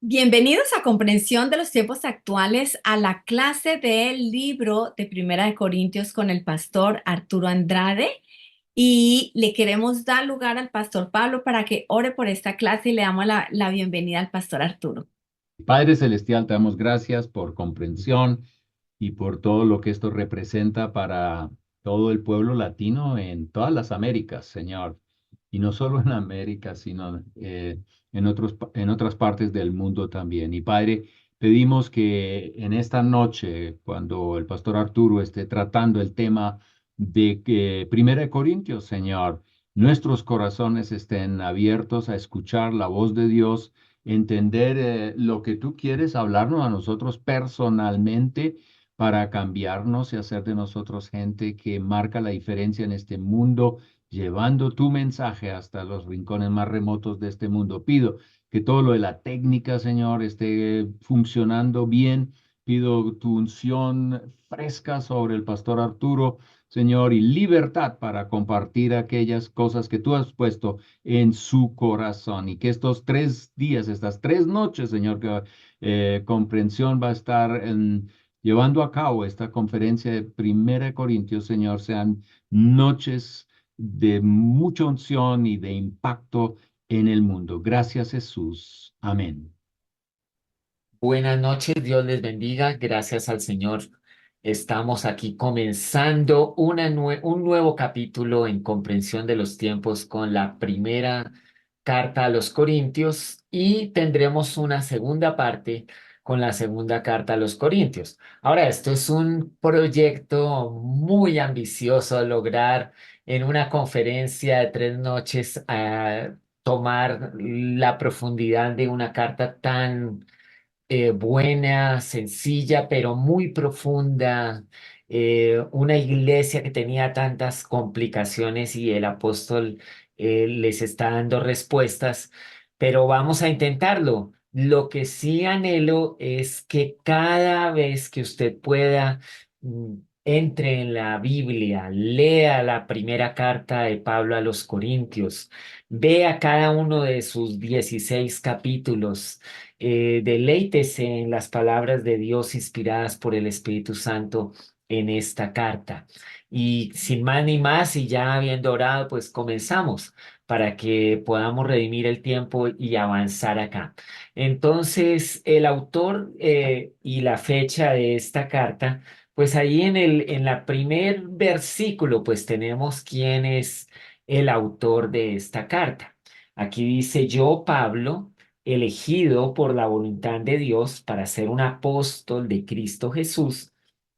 Bienvenidos a Comprensión de los Tiempos Actuales a la clase del libro de Primera de Corintios con el pastor Arturo Andrade. Y le queremos dar lugar al pastor Pablo para que ore por esta clase y le damos la bienvenida al pastor Arturo. Padre Celestial, te damos gracias por comprensión y por todo lo que esto representa para todo el pueblo latino en todas las Américas, Señor. Y no solo en América, sino en otras partes del mundo también. Y Padre, pedimos que en esta noche, cuando el pastor Arturo esté tratando el tema de que Primera de Corintios, Señor, nuestros corazones estén abiertos a escuchar la voz de Dios, entender lo que tú quieres hablarnos a nosotros personalmente para cambiarnos y hacer de nosotros gente que marca la diferencia en este mundo, llevando tu mensaje hasta los rincones más remotos de este mundo. Pido que todo lo de la técnica, Señor, esté funcionando bien. Pido tu unción fresca sobre el pastor Arturo, Señor, y libertad para compartir aquellas cosas que tú has puesto en su corazón y que estos 3 días, estas 3 noches, Señor, que comprensión va a estar llevando a cabo esta conferencia de Primera de Corintios, Señor, sean noches de mucha unción y de impacto en el mundo. Gracias, Jesús. Amén. Buenas noches, Dios les bendiga. Gracias al Señor. Estamos aquí comenzando un nuevo capítulo en comprensión de los tiempos con la primera carta a los Corintios y tendremos una segunda parte con la segunda carta a los Corintios. Ahora, esto es un proyecto muy ambicioso lograr en una conferencia de 3 noches tomar la profundidad de una carta tan buena, sencilla, pero muy profunda, una iglesia que tenía tantas complicaciones y el apóstol les está dando respuestas, pero vamos a intentarlo. Lo que sí anhelo es que cada vez que usted pueda, entre en la Biblia, lea la primera carta de Pablo a los Corintios, vea cada uno de sus 16 capítulos, deleítese en las palabras de Dios inspiradas por el Espíritu Santo en esta carta. Y sin más ni más, y ya habiendo orado, pues comenzamos para que podamos redimir el tiempo y avanzar acá. Entonces, el autor y la fecha de esta carta, pues ahí en la primer versículo, pues tenemos quién es el autor de esta carta. Aquí dice: yo, Pablo, elegido por la voluntad de Dios para ser un apóstol de Cristo Jesús,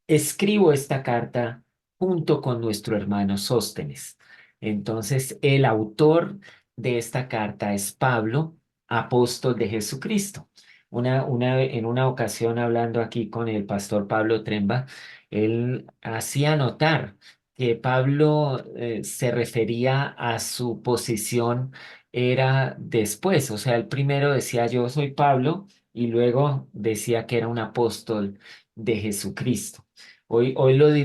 escribo esta carta junto con nuestro hermano Sóstenes. Entonces, el autor de esta carta es Pablo, apóstol de Jesucristo. En una ocasión, hablando aquí con el pastor Pablo Tremba, él hacía notar que Pablo se refería a su posición era después, o sea, el primero decía yo soy Pablo y luego decía que era un apóstol de Jesucristo. Hoy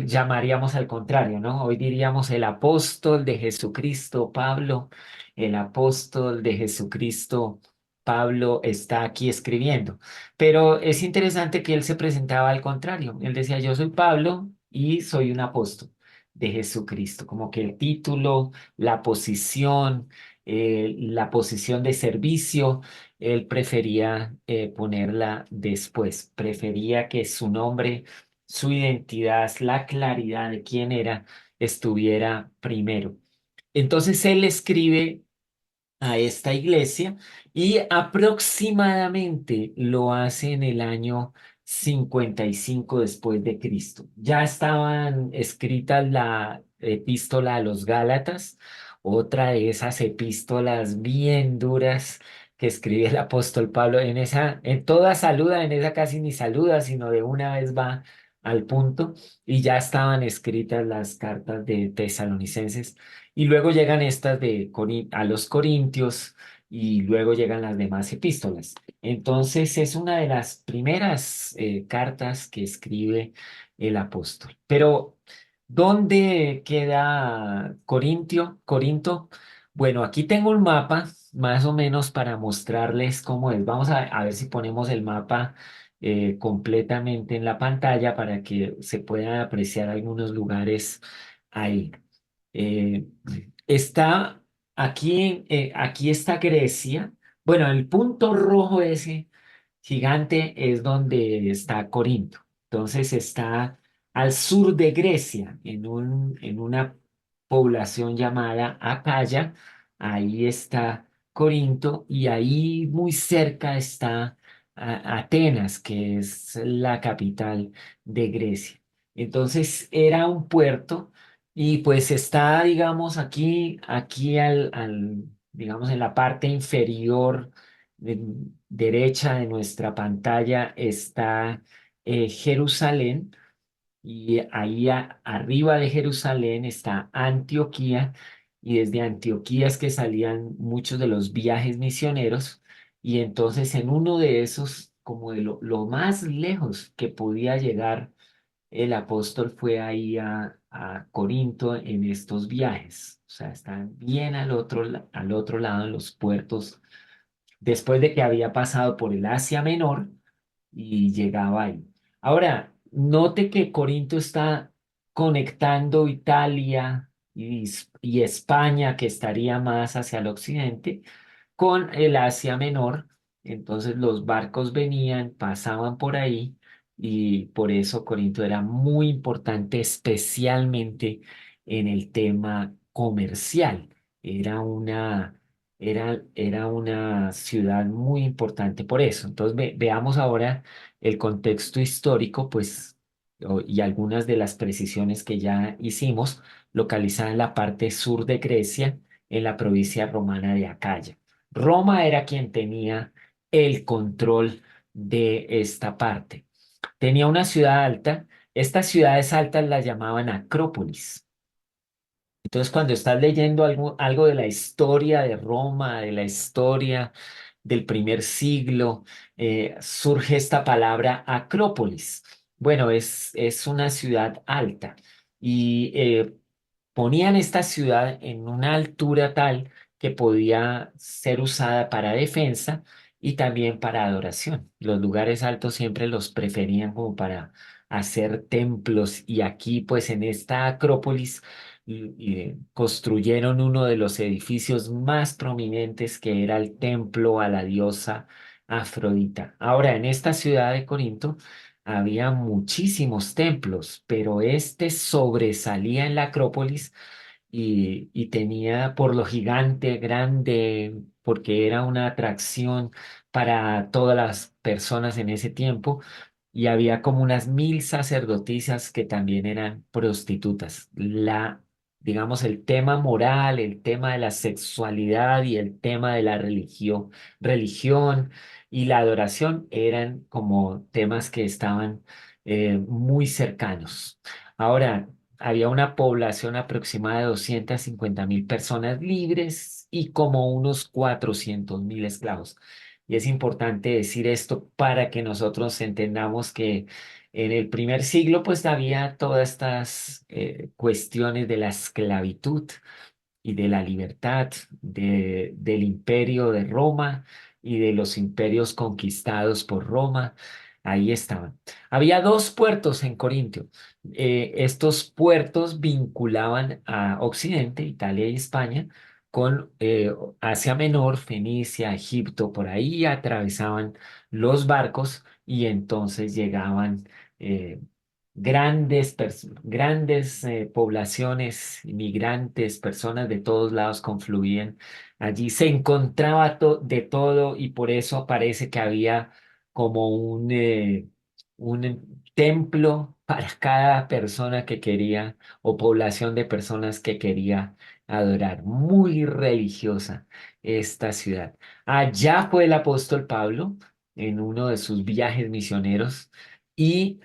llamaríamos al contrario, ¿no? Hoy diríamos el apóstol de Jesucristo, Pablo, el apóstol de Jesucristo, Pablo está aquí escribiendo. Pero es interesante que él se presentaba al contrario. Él decía, yo soy Pablo y soy un apóstol de Jesucristo, como que el título, la posición de servicio, él prefería ponerla después, prefería que su nombre, su identidad, la claridad de quién era, estuviera primero. Entonces él escribe a esta iglesia y aproximadamente lo hace en el año 55 después de Cristo. Ya estaban escritas la epístola a los Gálatas, otra de esas epístolas bien duras que escribe el apóstol Pablo. En toda saluda, en esa casi ni saluda, sino de una vez va al punto, y ya estaban escritas las cartas de Tesalonicenses y luego llegan estas a los Corintios y luego llegan las demás epístolas. Entonces es una de las primeras cartas que escribe el apóstol. Pero ¿dónde queda Corinto? Bueno, aquí tengo un mapa más o menos para mostrarles cómo es. Vamos a ver si ponemos el mapa completamente en la pantalla para que se puedan apreciar algunos lugares ahí. Eh, está aquí está Grecia. Bueno, el punto rojo ese gigante es donde está Corinto. Entonces está al sur de Grecia, en una población llamada Acaya. Ahí está Corinto y ahí muy cerca está Atenas, que es la capital de Grecia. Entonces era un puerto y pues está, digamos, aquí digamos, en la parte inferior de- derecha de nuestra pantalla está Jerusalén y ahí arriba de Jerusalén está Antioquía y desde Antioquía es que salían muchos de los viajes misioneros y entonces en uno de esos, como de lo más lejos que podía llegar el apóstol fue ahí a Corinto en estos viajes. O sea, están bien al otro lado en los puertos, después de que había pasado por el Asia Menor y llegaba ahí. Ahora, note que Corinto está conectando Italia y España, que estaría más hacia el occidente, con el Asia Menor. Entonces los barcos venían, pasaban por ahí y por eso Corinto era muy importante, especialmente en el tema comercial. Era era una ciudad muy importante por eso. Entonces veamos ahora el contexto histórico, pues, y algunas de las precisiones que ya hicimos, localizada en la parte sur de Grecia, en la provincia romana de Acaya. Roma era quien tenía el control de esta parte. Tenía una ciudad alta. Estas ciudades altas las llamaban Acrópolis. Entonces, cuando estás leyendo algo de la historia de Roma, de la historia del primer siglo, surge esta palabra Acrópolis. Bueno, es una ciudad alta y ponían esta ciudad en una altura tal que podía ser usada para defensa y también para adoración. Los lugares altos siempre los preferían como para hacer templos y aquí pues en esta Acrópolis construyeron uno de los edificios más prominentes que era el templo a la diosa Afrodita. Ahora, en esta ciudad de Corinto había muchísimos templos, pero este sobresalía en la Acrópolis y tenía por lo gigante, grande, porque era una atracción para todas las personas en ese tiempo y había como unas 1000 sacerdotisas que también eran prostitutas. Digamos, el tema moral, el tema de la sexualidad y el tema de la religión y la adoración eran como temas que estaban muy cercanos. Ahora, había una población aproximada de 250.000 personas libres y como unos 400.000 esclavos. Y es importante decir esto para que nosotros entendamos que en el primer siglo pues había todas estas cuestiones de la esclavitud y de la libertad del imperio de Roma y de los imperios conquistados por Roma. Ahí estaban. Había dos puertos en Corintio. Estos puertos vinculaban a Occidente, Italia y España, con Asia Menor, Fenicia, Egipto, por ahí atravesaban los barcos y entonces llegaban eh, grandes poblaciones, inmigrantes, personas de todos lados confluían. Allí se encontraba de todo y por eso parece que había como un templo para cada persona que quería o población de personas que quería adorar. Muy religiosa esta ciudad. Allá fue el apóstol Pablo en uno de sus viajes misioneros y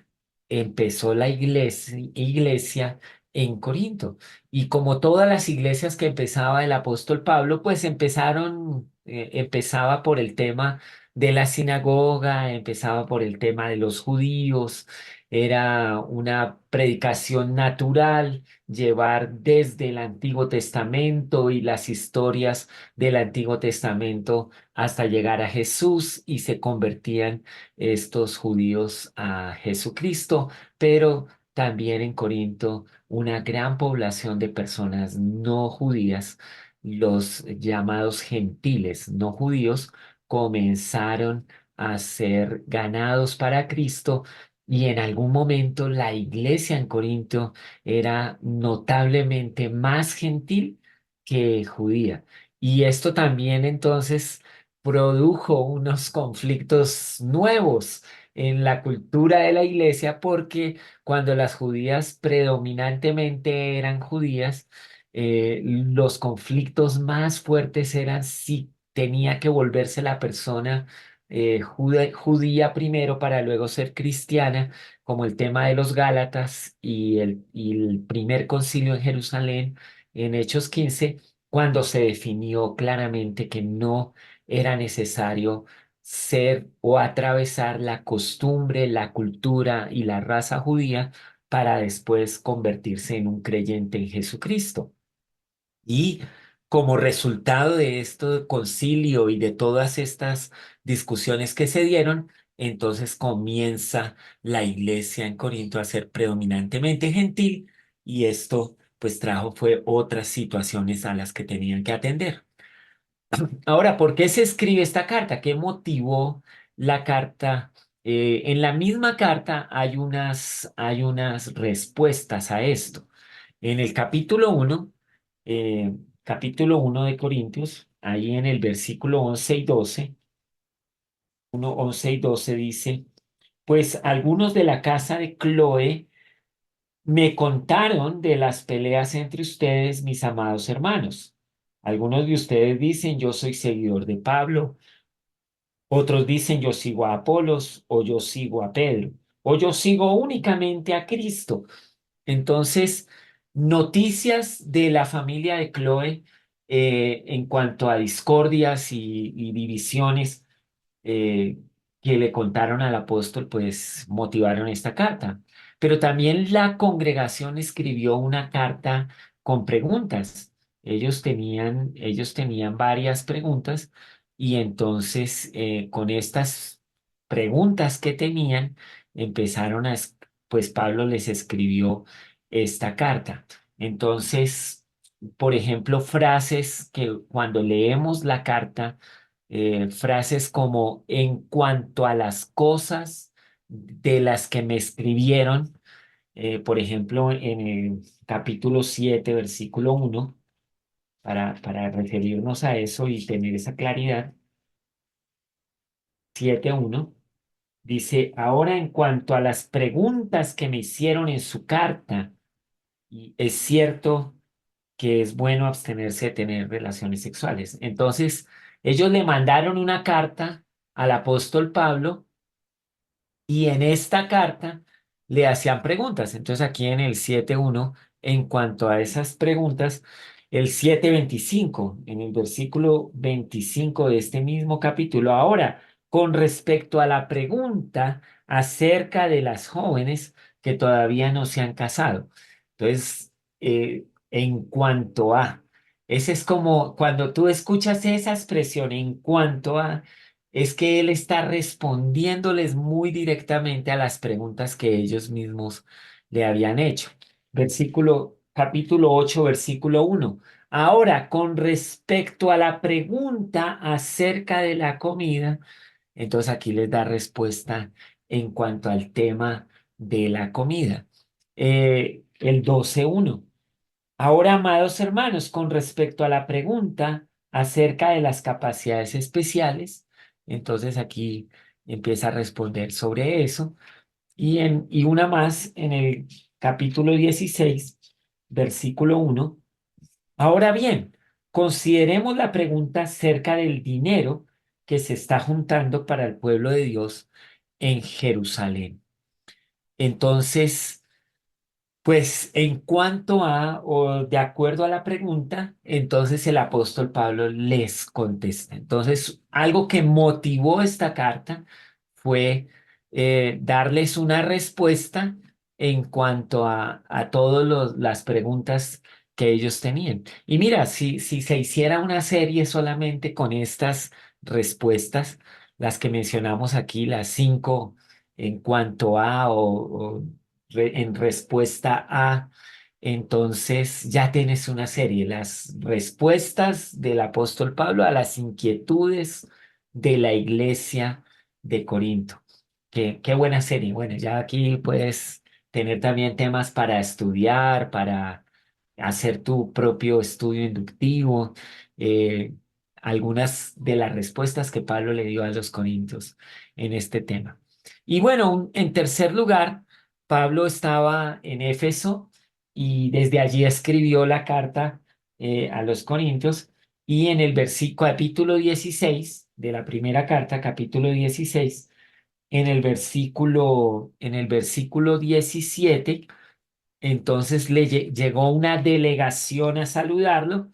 empezó la iglesia en Corinto. Y como todas las iglesias que empezaba el apóstol Pablo, pues empezaba por el tema de la sinagoga, empezaba por el tema de los judíos era una predicación natural, llevar desde el Antiguo Testamento y las historias del Antiguo Testamento hasta llegar a Jesús y se convertían estos judíos a Jesucristo, pero también en Corinto una gran población de personas no judías, los llamados gentiles no judíos, comenzaron a ser ganados para Cristo y en algún momento la iglesia en Corinto era notablemente más gentil que judía. Y esto también entonces produjo unos conflictos nuevos en la cultura de la iglesia porque cuando las judías predominantemente eran judías, los conflictos más fuertes eran si tenía que volverse la persona judía primero para luego ser cristiana, como el tema de los Gálatas y el primer concilio en Jerusalén en Hechos 15, cuando se definió claramente que no era necesario ser o atravesar la costumbre, la cultura y la raza judía para después convertirse en un creyente en Jesucristo. Y como resultado de este concilio y de todas estas discusiones que se dieron, entonces comienza la iglesia en Corinto a ser predominantemente gentil y esto pues trajo fue otras situaciones a las que tenían que atender. Ahora, ¿por qué se escribe esta carta? ¿Qué motivó la carta? En la misma carta hay unas respuestas a esto. En el capítulo uno de Corintios, ahí en el versículo 11 y 12, 11 y 12 dice, pues algunos de la casa de Cloé me contaron de las peleas entre ustedes, mis amados hermanos. Algunos de ustedes dicen, yo soy seguidor de Pablo, otros dicen, yo sigo a Apolos, o yo sigo a Pedro, o yo sigo únicamente a Cristo. Entonces, noticias de la familia de Chloe en cuanto a discordias y divisiones eh, que le contaron al apóstol, pues motivaron esta carta. Pero también la congregación escribió una carta con preguntas. Ellos tenían varias preguntas y entonces con estas preguntas que tenían, empezaron pues Pablo les escribió esta carta. Entonces, por ejemplo, frases que cuando leemos la carta, frases como en cuanto a las cosas de las que me escribieron, por ejemplo, en el capítulo 7 versículo 1 para referirnos a eso y tener esa claridad, 7:1 dice, ahora en cuanto a las preguntas que me hicieron en su carta, y es cierto que es bueno abstenerse de tener relaciones sexuales. Entonces, ellos le mandaron una carta al apóstol Pablo y en esta carta le hacían preguntas. Entonces, aquí en el 7:1, en cuanto a esas preguntas, el 7:25, en el versículo 25 de este mismo capítulo, ahora, con respecto a la pregunta acerca de las jóvenes que todavía no se han casado. Entonces, en cuanto a, ese es como cuando tú escuchas esa expresión, en cuanto a, es que él está respondiéndoles muy directamente a las preguntas que ellos mismos le habían hecho. Capítulo 8, versículo 1. Ahora, con respecto a la pregunta acerca de la comida, entonces aquí les da respuesta en cuanto al tema de la comida. El 12:1. Ahora, amados hermanos, con respecto a la pregunta acerca de las capacidades especiales, entonces aquí empieza a responder sobre eso. Y una más en el capítulo 16, versículo 1. Ahora bien, consideremos la pregunta acerca del dinero que se está juntando para el pueblo de Dios en Jerusalén. Entonces, pues en cuanto a, o de acuerdo a la pregunta, entonces el apóstol Pablo les contesta. Entonces, algo que motivó esta carta fue darles una respuesta en cuanto a todas las preguntas que ellos tenían. Y mira, si se hiciera una serie solamente con estas respuestas, las que mencionamos aquí, las cinco en cuanto a en respuesta a, entonces ya tienes una serie, las respuestas del apóstol Pablo a las inquietudes de la iglesia de Corinto. Qué buena serie. Bueno, ya aquí puedes tener también temas para estudiar, para hacer tu propio estudio inductivo, eh, algunas de las respuestas que Pablo le dio a los corintios en este tema. Y bueno, en tercer lugar, Pablo estaba en Éfeso y desde allí escribió la carta a los corintios y en el versículo capítulo 16 de la primera carta, capítulo 16 en el versículo 17, entonces llegó una delegación a saludarlo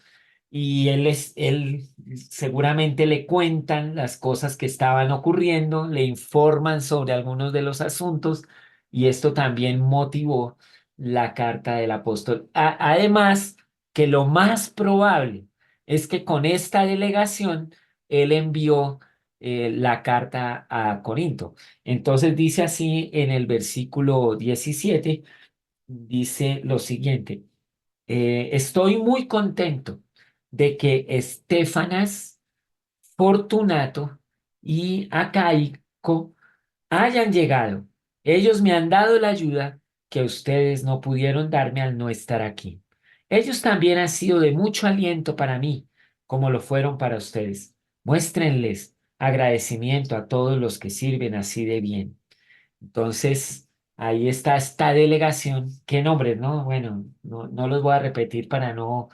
y él seguramente le cuentan las cosas que estaban ocurriendo, le informan sobre algunos de los asuntos y esto también motivó la carta del apóstol. Además, que lo más probable es que con esta delegación él envió la carta a Corinto. Entonces dice así en el versículo 17, dice lo siguiente. Estoy muy contento de que Estefanas, Fortunato y Acaico hayan llegado. Ellos me han dado la ayuda que ustedes no pudieron darme al no estar aquí. Ellos también han sido de mucho aliento para mí, como lo fueron para ustedes. Muéstrenles agradecimiento a todos los que sirven así de bien. Entonces, ahí está esta delegación. ¿Qué nombres, no? Bueno, no los voy a repetir para no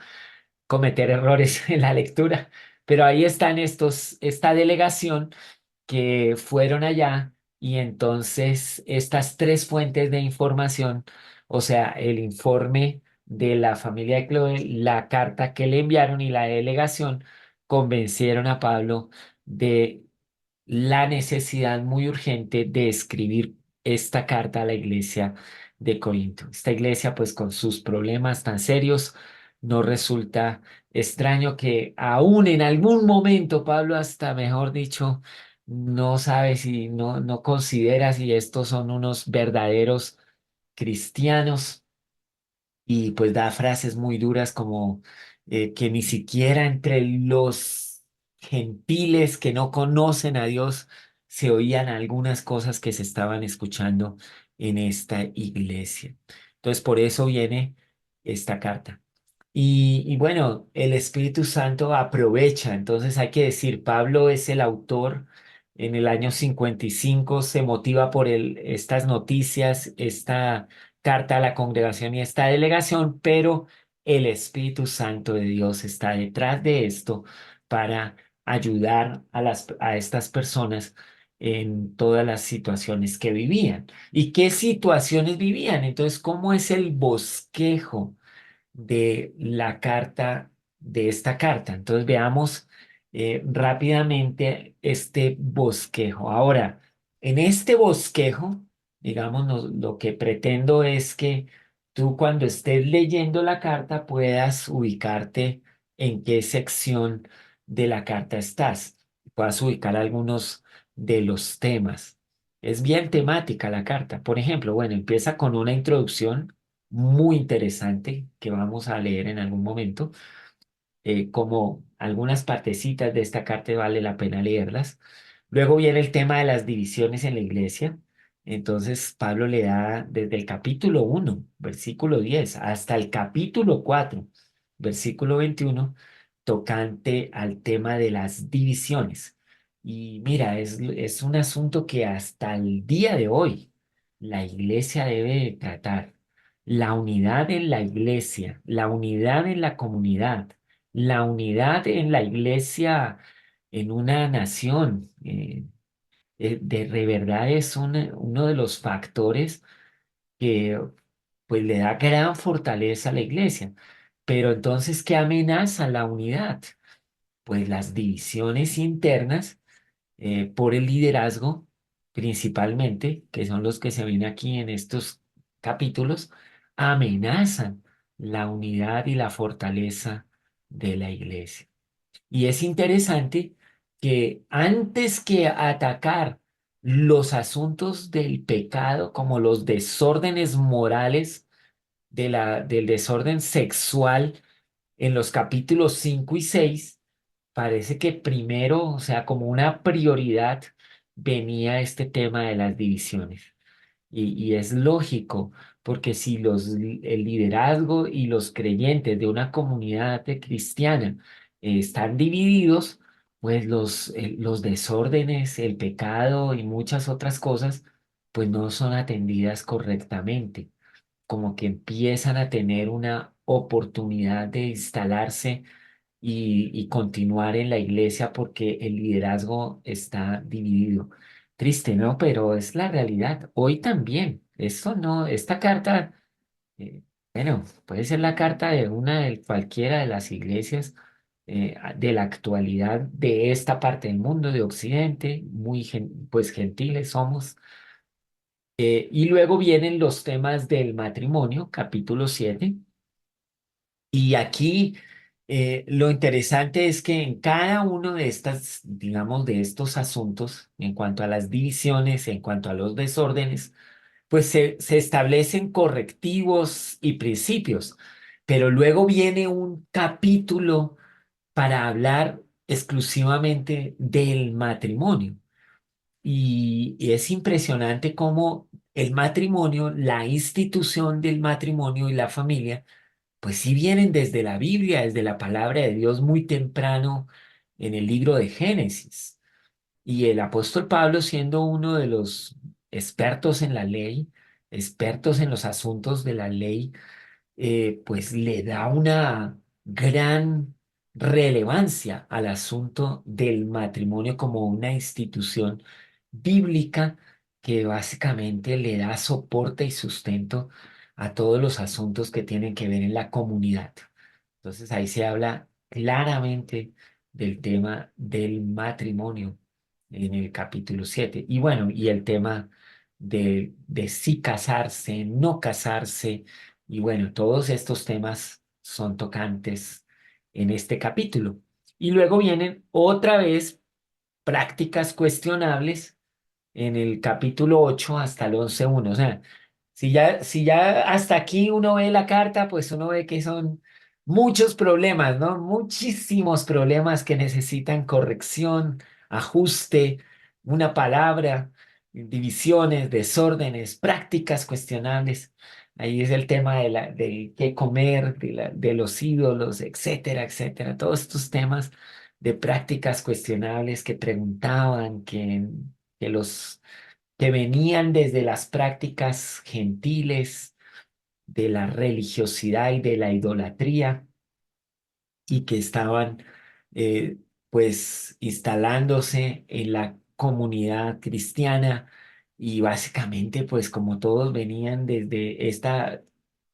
cometer errores en la lectura, pero ahí están esta delegación que fueron allá y entonces estas tres fuentes de información, o sea, el informe de la familia de Chloe, la carta que le enviaron y la delegación, convencieron a Pablo de la necesidad muy urgente de escribir esta carta a la iglesia de Corinto. Esta iglesia, pues con sus problemas tan serios, no resulta extraño que aún en algún momento Pablo hasta, mejor dicho, no sabe si, no considera si estos son unos verdaderos cristianos y pues da frases muy duras como que ni siquiera entre los gentiles que no conocen a Dios se oían algunas cosas que se estaban escuchando en esta iglesia. Entonces, por eso viene esta carta. Y bueno, el Espíritu Santo aprovecha, entonces hay que decir, Pablo es el autor en el año 55, se motiva por estas noticias, esta carta a la congregación y esta delegación, pero el Espíritu Santo de Dios está detrás de esto para ayudar a estas personas en todas las situaciones que vivían. ¿Y qué situaciones vivían? Entonces, ¿cómo es el bosquejo de la carta, de esta carta? Entonces veamos rápidamente este bosquejo. Ahora, en este bosquejo, digamos, lo que pretendo es que tú cuando estés leyendo la carta puedas ubicarte en qué sección de la carta estás, puedas ubicar algunos de los temas. Es bien temática la carta. Por ejemplo, bueno, empieza con una introducción muy interesante que vamos a leer en algún momento. Como algunas partecitas de esta carta vale la pena leerlas. Luego viene el tema de las divisiones en la iglesia. Entonces Pablo le da desde el capítulo 1 versículo 10 hasta el capítulo 4 versículo 21 tocante al tema de las divisiones. Y mira, es un asunto que hasta el día de hoy la iglesia debe tratar. La unidad en la iglesia, la unidad en la comunidad, la unidad en la iglesia, en una nación, de verdad es uno de los factores que pues le da gran fortaleza a la iglesia. Pero entonces, ¿qué amenaza la unidad? Pues las divisiones internas por el liderazgo principalmente, que son los que se ven aquí en estos capítulos, amenazan la unidad y la fortaleza de la iglesia. Y es interesante que antes que atacar los asuntos del pecado, como los desórdenes morales del desorden sexual en los capítulos 5 y 6, parece que primero, o sea, como una prioridad, venía este tema de las divisiones. Y es lógico, porque si el liderazgo y los creyentes de una comunidad cristiana están divididos, pues los desórdenes, el pecado y muchas otras cosas, pues no son atendidas correctamente, como que empiezan a tener una oportunidad de instalarse y continuar en la iglesia porque el liderazgo está dividido. Triste, ¿no? Pero es la realidad. Hoy también. Esto no, esta carta, eh, bueno, puede ser la carta de una de cualquiera de las iglesias de la actualidad de esta parte del mundo, de Occidente, muy pues gentiles somos. Y luego vienen los temas del matrimonio, capítulo 7. Y aquí lo interesante es que en cada uno de estas, digamos, de estos asuntos, en cuanto a las divisiones, en cuanto a los desórdenes, pues se establecen correctivos y principios, pero luego viene un capítulo para hablar exclusivamente del matrimonio. Y es impresionante cómo el matrimonio, la institución del matrimonio y la familia, pues sí vienen desde la Biblia, desde la palabra de Dios muy temprano en el libro de Génesis. Y el apóstol Pablo, siendo uno de los expertos en la ley, expertos en los asuntos de la ley, pues le da una gran relevancia al asunto del matrimonio como una institución bíblica que básicamente le da soporte y sustento a todos los asuntos que tienen que ver en la comunidad. Entonces ahí se habla claramente del tema del matrimonio en el capítulo 7. Y bueno, y el tema de si casarse, no casarse, y bueno, todos estos temas son tocantes en este capítulo. Y luego vienen otra vez prácticas cuestionables en el capítulo 8 hasta el 11:1. O sea, si ya hasta aquí uno ve la carta, pues uno ve que son muchos problemas, ¿no? Muchísimos problemas que necesitan corrección, ajuste, una palabra, divisiones, desórdenes, prácticas cuestionables. Ahí es el tema de qué comer, de los ídolos, etcétera, etcétera. Todos estos temas de prácticas cuestionables que preguntaban, que los que venían desde las prácticas gentiles, de la religiosidad y de la idolatría, y que estaban eh, pues instalándose en la comunidad cristiana y básicamente pues como todos venían desde esta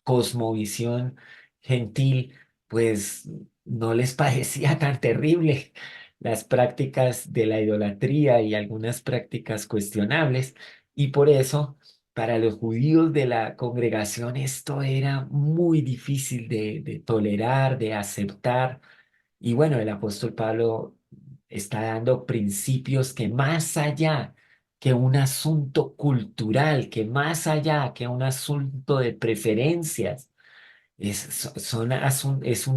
cosmovisión gentil, pues no les parecía tan terrible las prácticas de la idolatría y algunas prácticas cuestionables, y por eso para los judíos de la congregación esto era muy difícil de tolerar, de aceptar. Y bueno, el apóstol Pablo está dando principios que más allá que un asunto cultural, que más allá que un asunto de preferencias, es un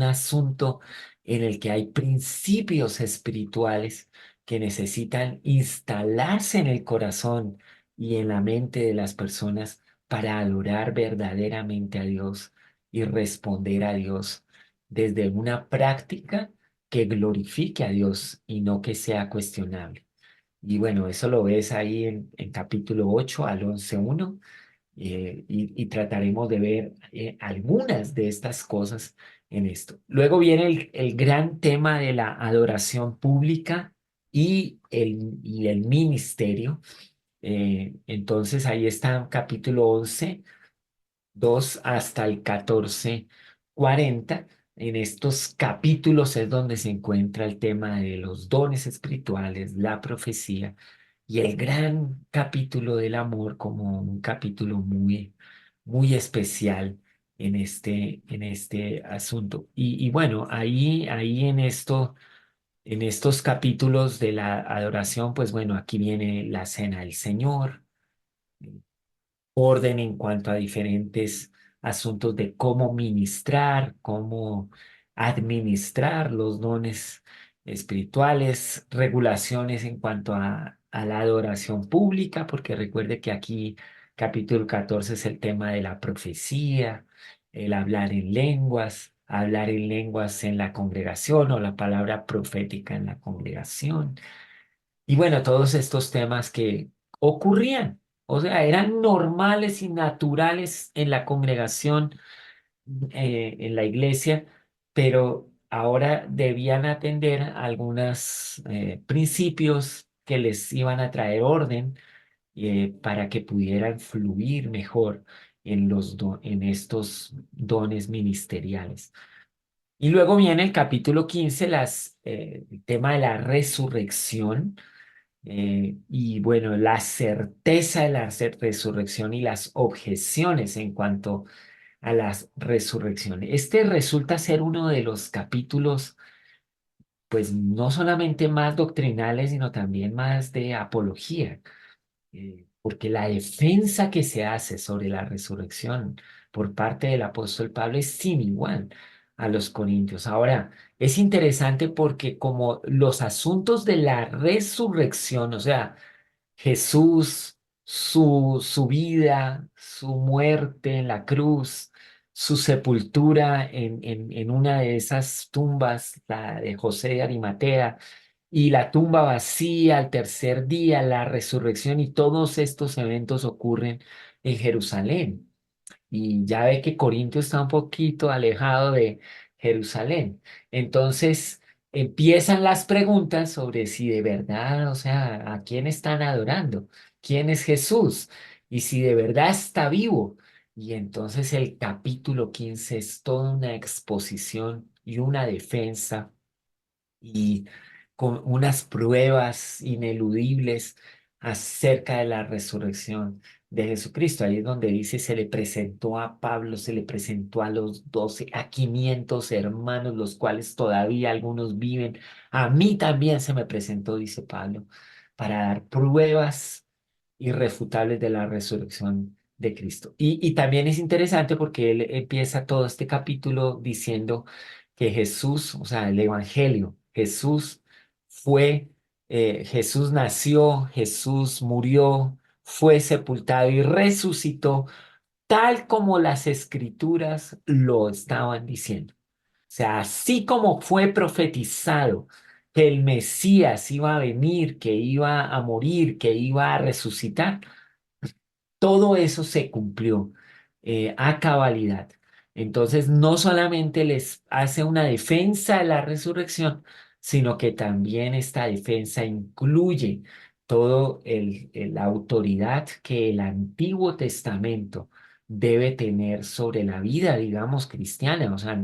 asunto en el que hay principios espirituales que necesitan instalarse en el corazón y en la mente de las personas para adorar verdaderamente a Dios y responder a Dios desde una práctica que glorifique a Dios y no que sea cuestionable. Y bueno, eso lo ves ahí en capítulo 8 al 11:1, y trataremos de ver algunas de estas cosas en esto. Luego viene el gran tema de la adoración pública y el ministerio. Entonces ahí está capítulo 11 2 hasta el 14:40. En estos capítulos es donde se encuentra el tema de los dones espirituales, la profecía y el gran capítulo del amor como un capítulo muy, muy especial en este asunto. Y bueno, ahí en estos capítulos de la adoración, pues bueno, aquí viene la cena del Señor, orden en cuanto a diferentes asuntos de cómo ministrar, cómo administrar los dones espirituales, regulaciones en cuanto a la adoración pública, porque recuerde que aquí capítulo 14 es el tema de la profecía, el hablar en lenguas en la congregación o la palabra profética en la congregación. Y bueno, todos estos temas que ocurrían, o sea, eran normales y naturales en la congregación, en la iglesia, pero ahora debían atender algunos principios que les iban a traer orden para que pudieran fluir mejor en estos dones ministeriales. Y luego viene el capítulo 15, el tema de la resurrección y bueno, la certeza de la resurrección y las objeciones en cuanto a la resurrección. Este resulta ser uno de los capítulos, pues no solamente más doctrinales, sino también más de apología, porque la defensa que se hace sobre la resurrección por parte del apóstol Pablo es sin igual a los corintios. Ahora, es interesante porque como los asuntos de la resurrección, o sea, Jesús, su vida, su muerte en la cruz, su sepultura en una de esas tumbas, la de José de Arimatea, y la tumba vacía al tercer día, la resurrección y todos estos eventos ocurren en Jerusalén. Y ya ve que Corinto está un poquito alejado de Jerusalén. Entonces empiezan las preguntas sobre si de verdad, o sea, a quién están adorando, quién es Jesús y si de verdad está vivo. Y entonces el capítulo 15 es toda una exposición y una defensa y con unas pruebas ineludibles acerca de la resurrección de Jesucristo. Ahí es donde dice, se le presentó a Pablo, se le presentó a los 12, a 500 hermanos, los cuales todavía algunos viven. A mí también se me presentó, dice Pablo, para dar pruebas irrefutables de la resurrección de Cristo. Y también es interesante porque él empieza todo este capítulo diciendo que Jesús, o sea, el Evangelio, Jesús nació, Jesús murió, fue sepultado y resucitó, tal como las escrituras lo estaban diciendo. O sea, así como fue profetizado que el Mesías iba a venir, que iba a morir, que iba a resucitar, todo eso se cumplió a cabalidad. Entonces, no solamente les hace una defensa de la resurrección, sino que también esta defensa incluye todo la autoridad que el Antiguo Testamento debe tener sobre la vida, digamos, cristiana. O sea,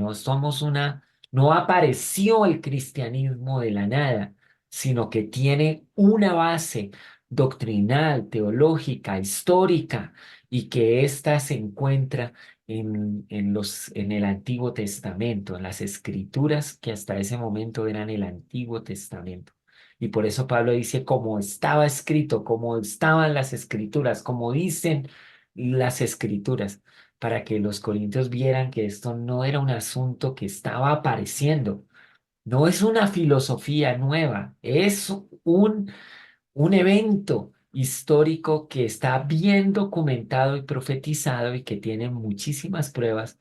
no apareció el cristianismo de la nada, sino que tiene una base doctrinal, teológica, histórica, y que ésta se encuentra en el Antiguo Testamento, en las escrituras que hasta ese momento eran el Antiguo Testamento. Y por eso Pablo dice, como estaba escrito, como estaban las escrituras, como dicen las escrituras, para que los corintios vieran que esto no era un asunto que estaba apareciendo, no es una filosofía nueva, es un evento histórico que está bien documentado y profetizado y que tiene muchísimas pruebas,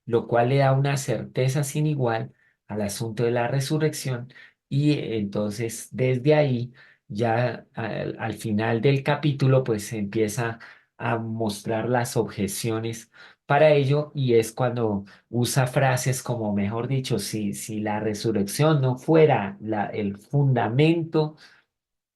lo cual le da una certeza sin igual al asunto de la resurrección. Y entonces desde ahí, ya al final del capítulo, pues se empieza a mostrar las objeciones para ello y es cuando usa frases como, mejor dicho, si la resurrección no fuera el fundamento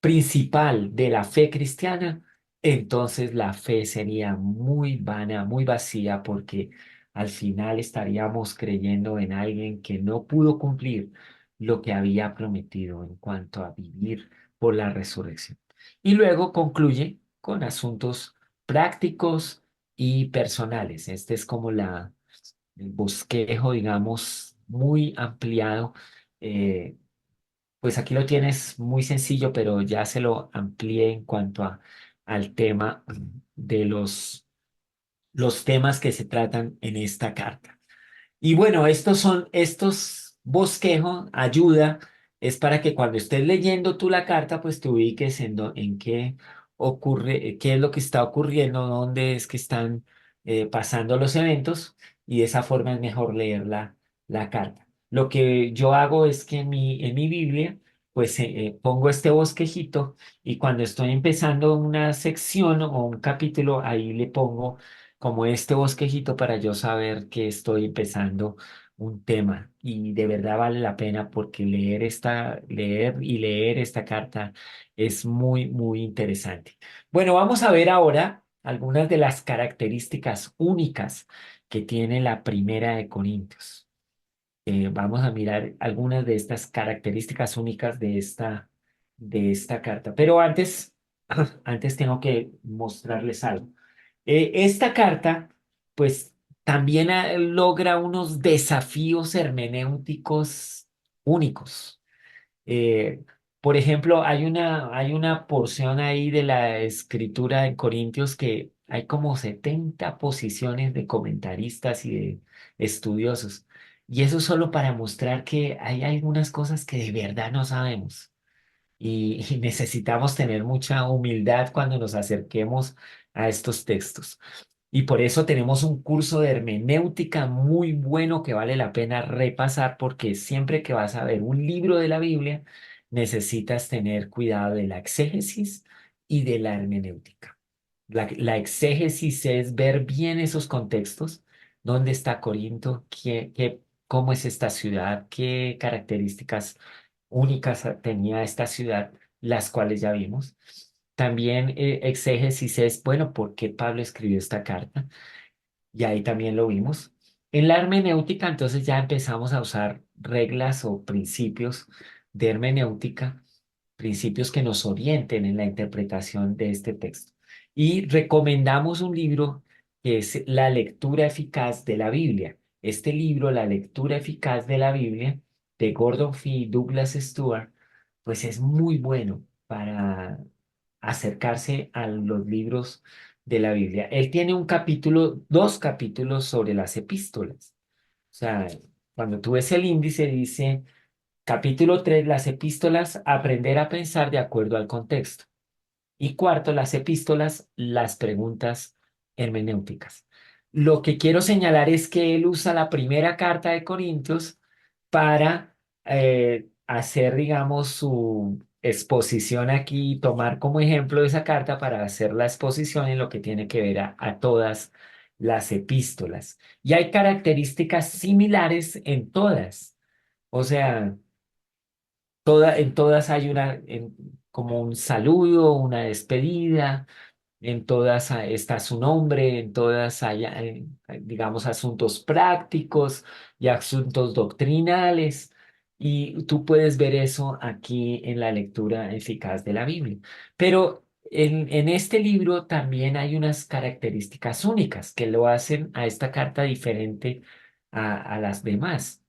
principal de la fe cristiana, entonces la fe sería muy vana, muy vacía, porque al final estaríamos creyendo en alguien que no pudo cumplir lo que había prometido en cuanto a vivir por la resurrección. Y luego concluye con asuntos prácticos y personales. Este es como el bosquejo, digamos, muy ampliado. Eh, pues aquí lo tienes muy sencillo, pero ya se lo amplié en cuanto al tema de los temas que se tratan en esta carta. Y bueno, estos bosquejos, ayuda, es para que cuando estés leyendo tú la carta, pues te ubiques en qué ocurre, qué es lo que está ocurriendo, dónde es que están pasando los eventos, y de esa forma es mejor leer la carta. Lo que yo hago es que en mi Biblia, pues pongo este bosquejito, y cuando estoy empezando una sección o un capítulo, ahí le pongo como este bosquejito para yo saber que estoy empezando un tema, y de verdad vale la pena porque leer esta carta es muy, muy interesante. Bueno, vamos a ver ahora algunas de las características únicas que tiene la Primera de Corintios. Vamos a mirar algunas de estas características únicas de esta carta. Pero antes tengo que mostrarles algo. Esta carta, pues, también logra unos desafíos hermenéuticos únicos. Eh, por ejemplo, hay una porción ahí de la escritura de Corintios que hay como 70 posiciones de comentaristas y de estudiosos. Y eso solo para mostrar que hay algunas cosas que de verdad no sabemos. Y necesitamos tener mucha humildad cuando nos acerquemos a estos textos. Y por eso tenemos un curso de hermenéutica muy bueno que vale la pena repasar, porque siempre que vas a ver un libro de la Biblia, necesitas tener cuidado de la exégesis y de la hermenéutica. La exégesis es ver bien esos contextos, dónde está Corinto, cómo es esta ciudad, qué características únicas tenía esta ciudad, las cuales ya vimos. También exégesis es, bueno, ¿por qué Pablo escribió esta carta? Y ahí también lo vimos. En la hermenéutica, entonces ya empezamos a usar reglas o principios de hermenéutica, principios que nos orienten en la interpretación de este texto. Y recomendamos un libro que es La lectura eficaz de la Biblia. Este libro, La lectura eficaz de la Biblia, de Gordon Fee y Douglas Stewart, pues es muy bueno para acercarse a los libros de la Biblia. Él tiene dos capítulos sobre las epístolas. O sea, cuando tú ves el índice, dice capítulo 3, las epístolas, aprender a pensar de acuerdo al contexto. Y cuarto, las epístolas, las preguntas hermenéuticas. Lo que quiero señalar es que él usa la primera carta de Corintios para hacer, digamos, su exposición aquí, tomar como ejemplo esa carta para hacer la exposición en lo que tiene que ver a todas las epístolas. Y hay características similares en todas. O sea, en todas hay como un saludo, una despedida, en todas está su nombre, en todas hay, digamos, asuntos prácticos y asuntos doctrinales. Y tú puedes ver eso aquí en la lectura eficaz de la Biblia. Pero en este libro también hay unas características únicas que lo hacen a esta carta diferente a las demás.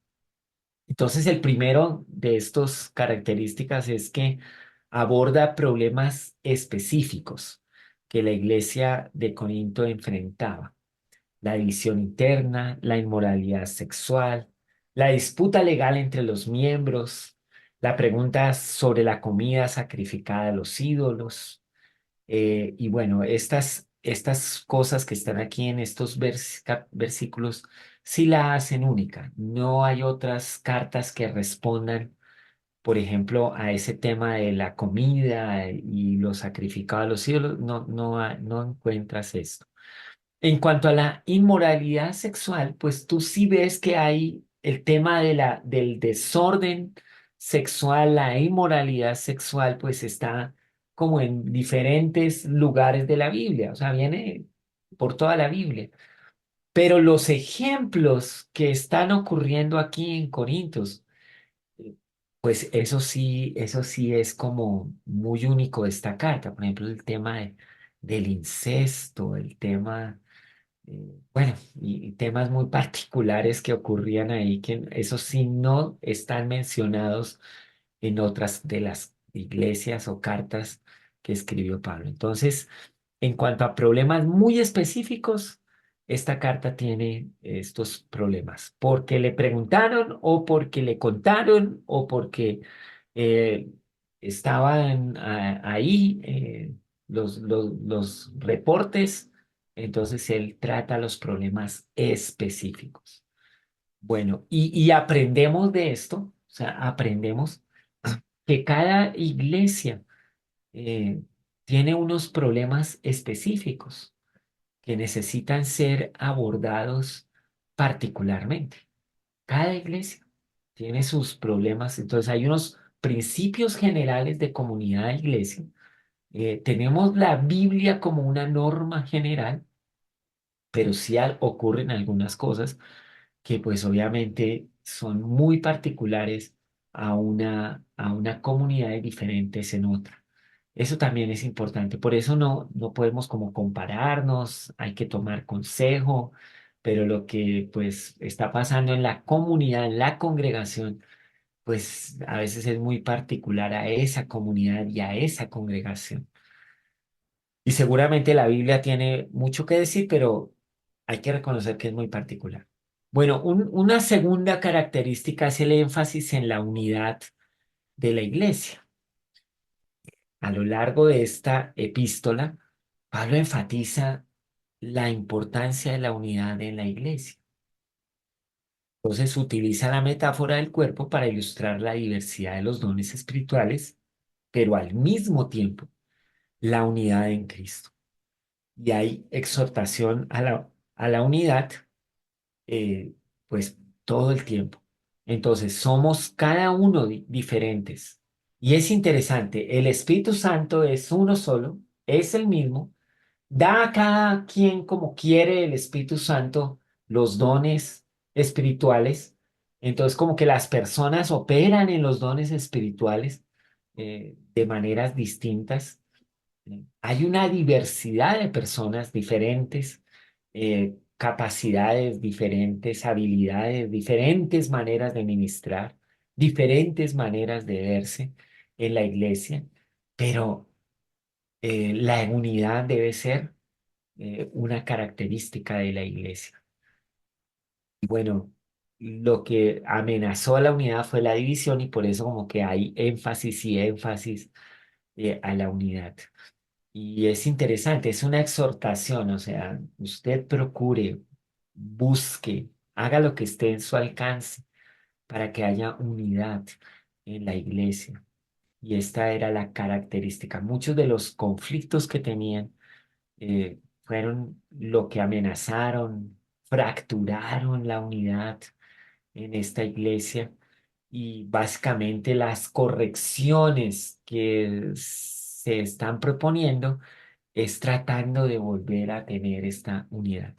Entonces, el primero de estas características es que aborda problemas específicos que la iglesia de Corinto enfrentaba: la división interna, la inmoralidad sexual, la disputa legal entre los miembros, la pregunta sobre la comida sacrificada a los ídolos. Y bueno, estas cosas que están aquí en estos versículos sí la hacen única. No hay otras cartas que respondan, por ejemplo, a ese tema de la comida y lo sacrificado a los ídolos. No, no, no encuentras esto. En cuanto a la inmoralidad sexual, pues tú sí ves que hay el tema del desorden sexual, la inmoralidad sexual, pues está como en diferentes lugares de la Biblia, o sea, viene por toda la Biblia. Pero los ejemplos que están ocurriendo aquí en Corintios Pues eso sí es como muy único de esta carta. Por ejemplo, el tema del incesto, el tema, bueno, y temas muy particulares que ocurrían ahí, que eso sí no están mencionados en otras de las iglesias o cartas que escribió Pablo. Entonces, en cuanto a problemas muy específicos, esta carta tiene estos problemas, porque le preguntaron o porque le contaron o porque eh, estaban ahí los reportes, entonces él trata los problemas específicos. Bueno, y aprendemos de esto, o sea, aprendemos que cada iglesia eh, tiene unos problemas específicos que necesitan ser abordados particularmente. Cada iglesia tiene sus problemas, entonces hay unos principios generales de comunidad de iglesia. Tenemos la Biblia como una norma general, pero sí ocurren algunas cosas que pues obviamente son muy particulares a una comunidad y diferentes en otra. Eso también es importante. Por eso no podemos como compararnos, hay que tomar consejo, pero lo que pues está pasando en la comunidad, en la congregación, pues a veces es muy particular a esa comunidad y a esa congregación. Y seguramente la Biblia tiene mucho que decir, pero hay que reconocer que es muy particular. Bueno, una segunda característica es el énfasis en la unidad de la iglesia. A lo largo de esta epístola, Pablo enfatiza la importancia de la unidad en la iglesia. Entonces utiliza la metáfora del cuerpo para ilustrar la diversidad de los dones espirituales, pero al mismo tiempo la unidad en Cristo. Y hay exhortación a la unidad, eh, pues todo el tiempo. Entonces somos cada uno diferentes. Y es interesante, el Espíritu Santo es uno solo, es el mismo. Da a cada quien como quiere el Espíritu Santo los dones espirituales. Entonces, como que las personas operan en los dones espirituales de maneras distintas. Hay una diversidad de personas diferentes, capacidades diferentes, habilidades, diferentes maneras de ministrar, diferentes maneras de verse en la iglesia, pero la unidad debe ser una característica de la iglesia. Y bueno, lo que amenazó a la unidad fue la división y por eso como que hay énfasis y énfasis a la unidad. Y es interesante, es una exhortación, o sea, usted procure, busque, haga lo que esté en su alcance para que haya unidad en la iglesia. Y esta era la característica. Muchos de los conflictos que tenían fueron lo que amenazaron, fracturaron la unidad en esta iglesia y básicamente las correcciones que se están proponiendo es tratando de volver a tener esta unidad.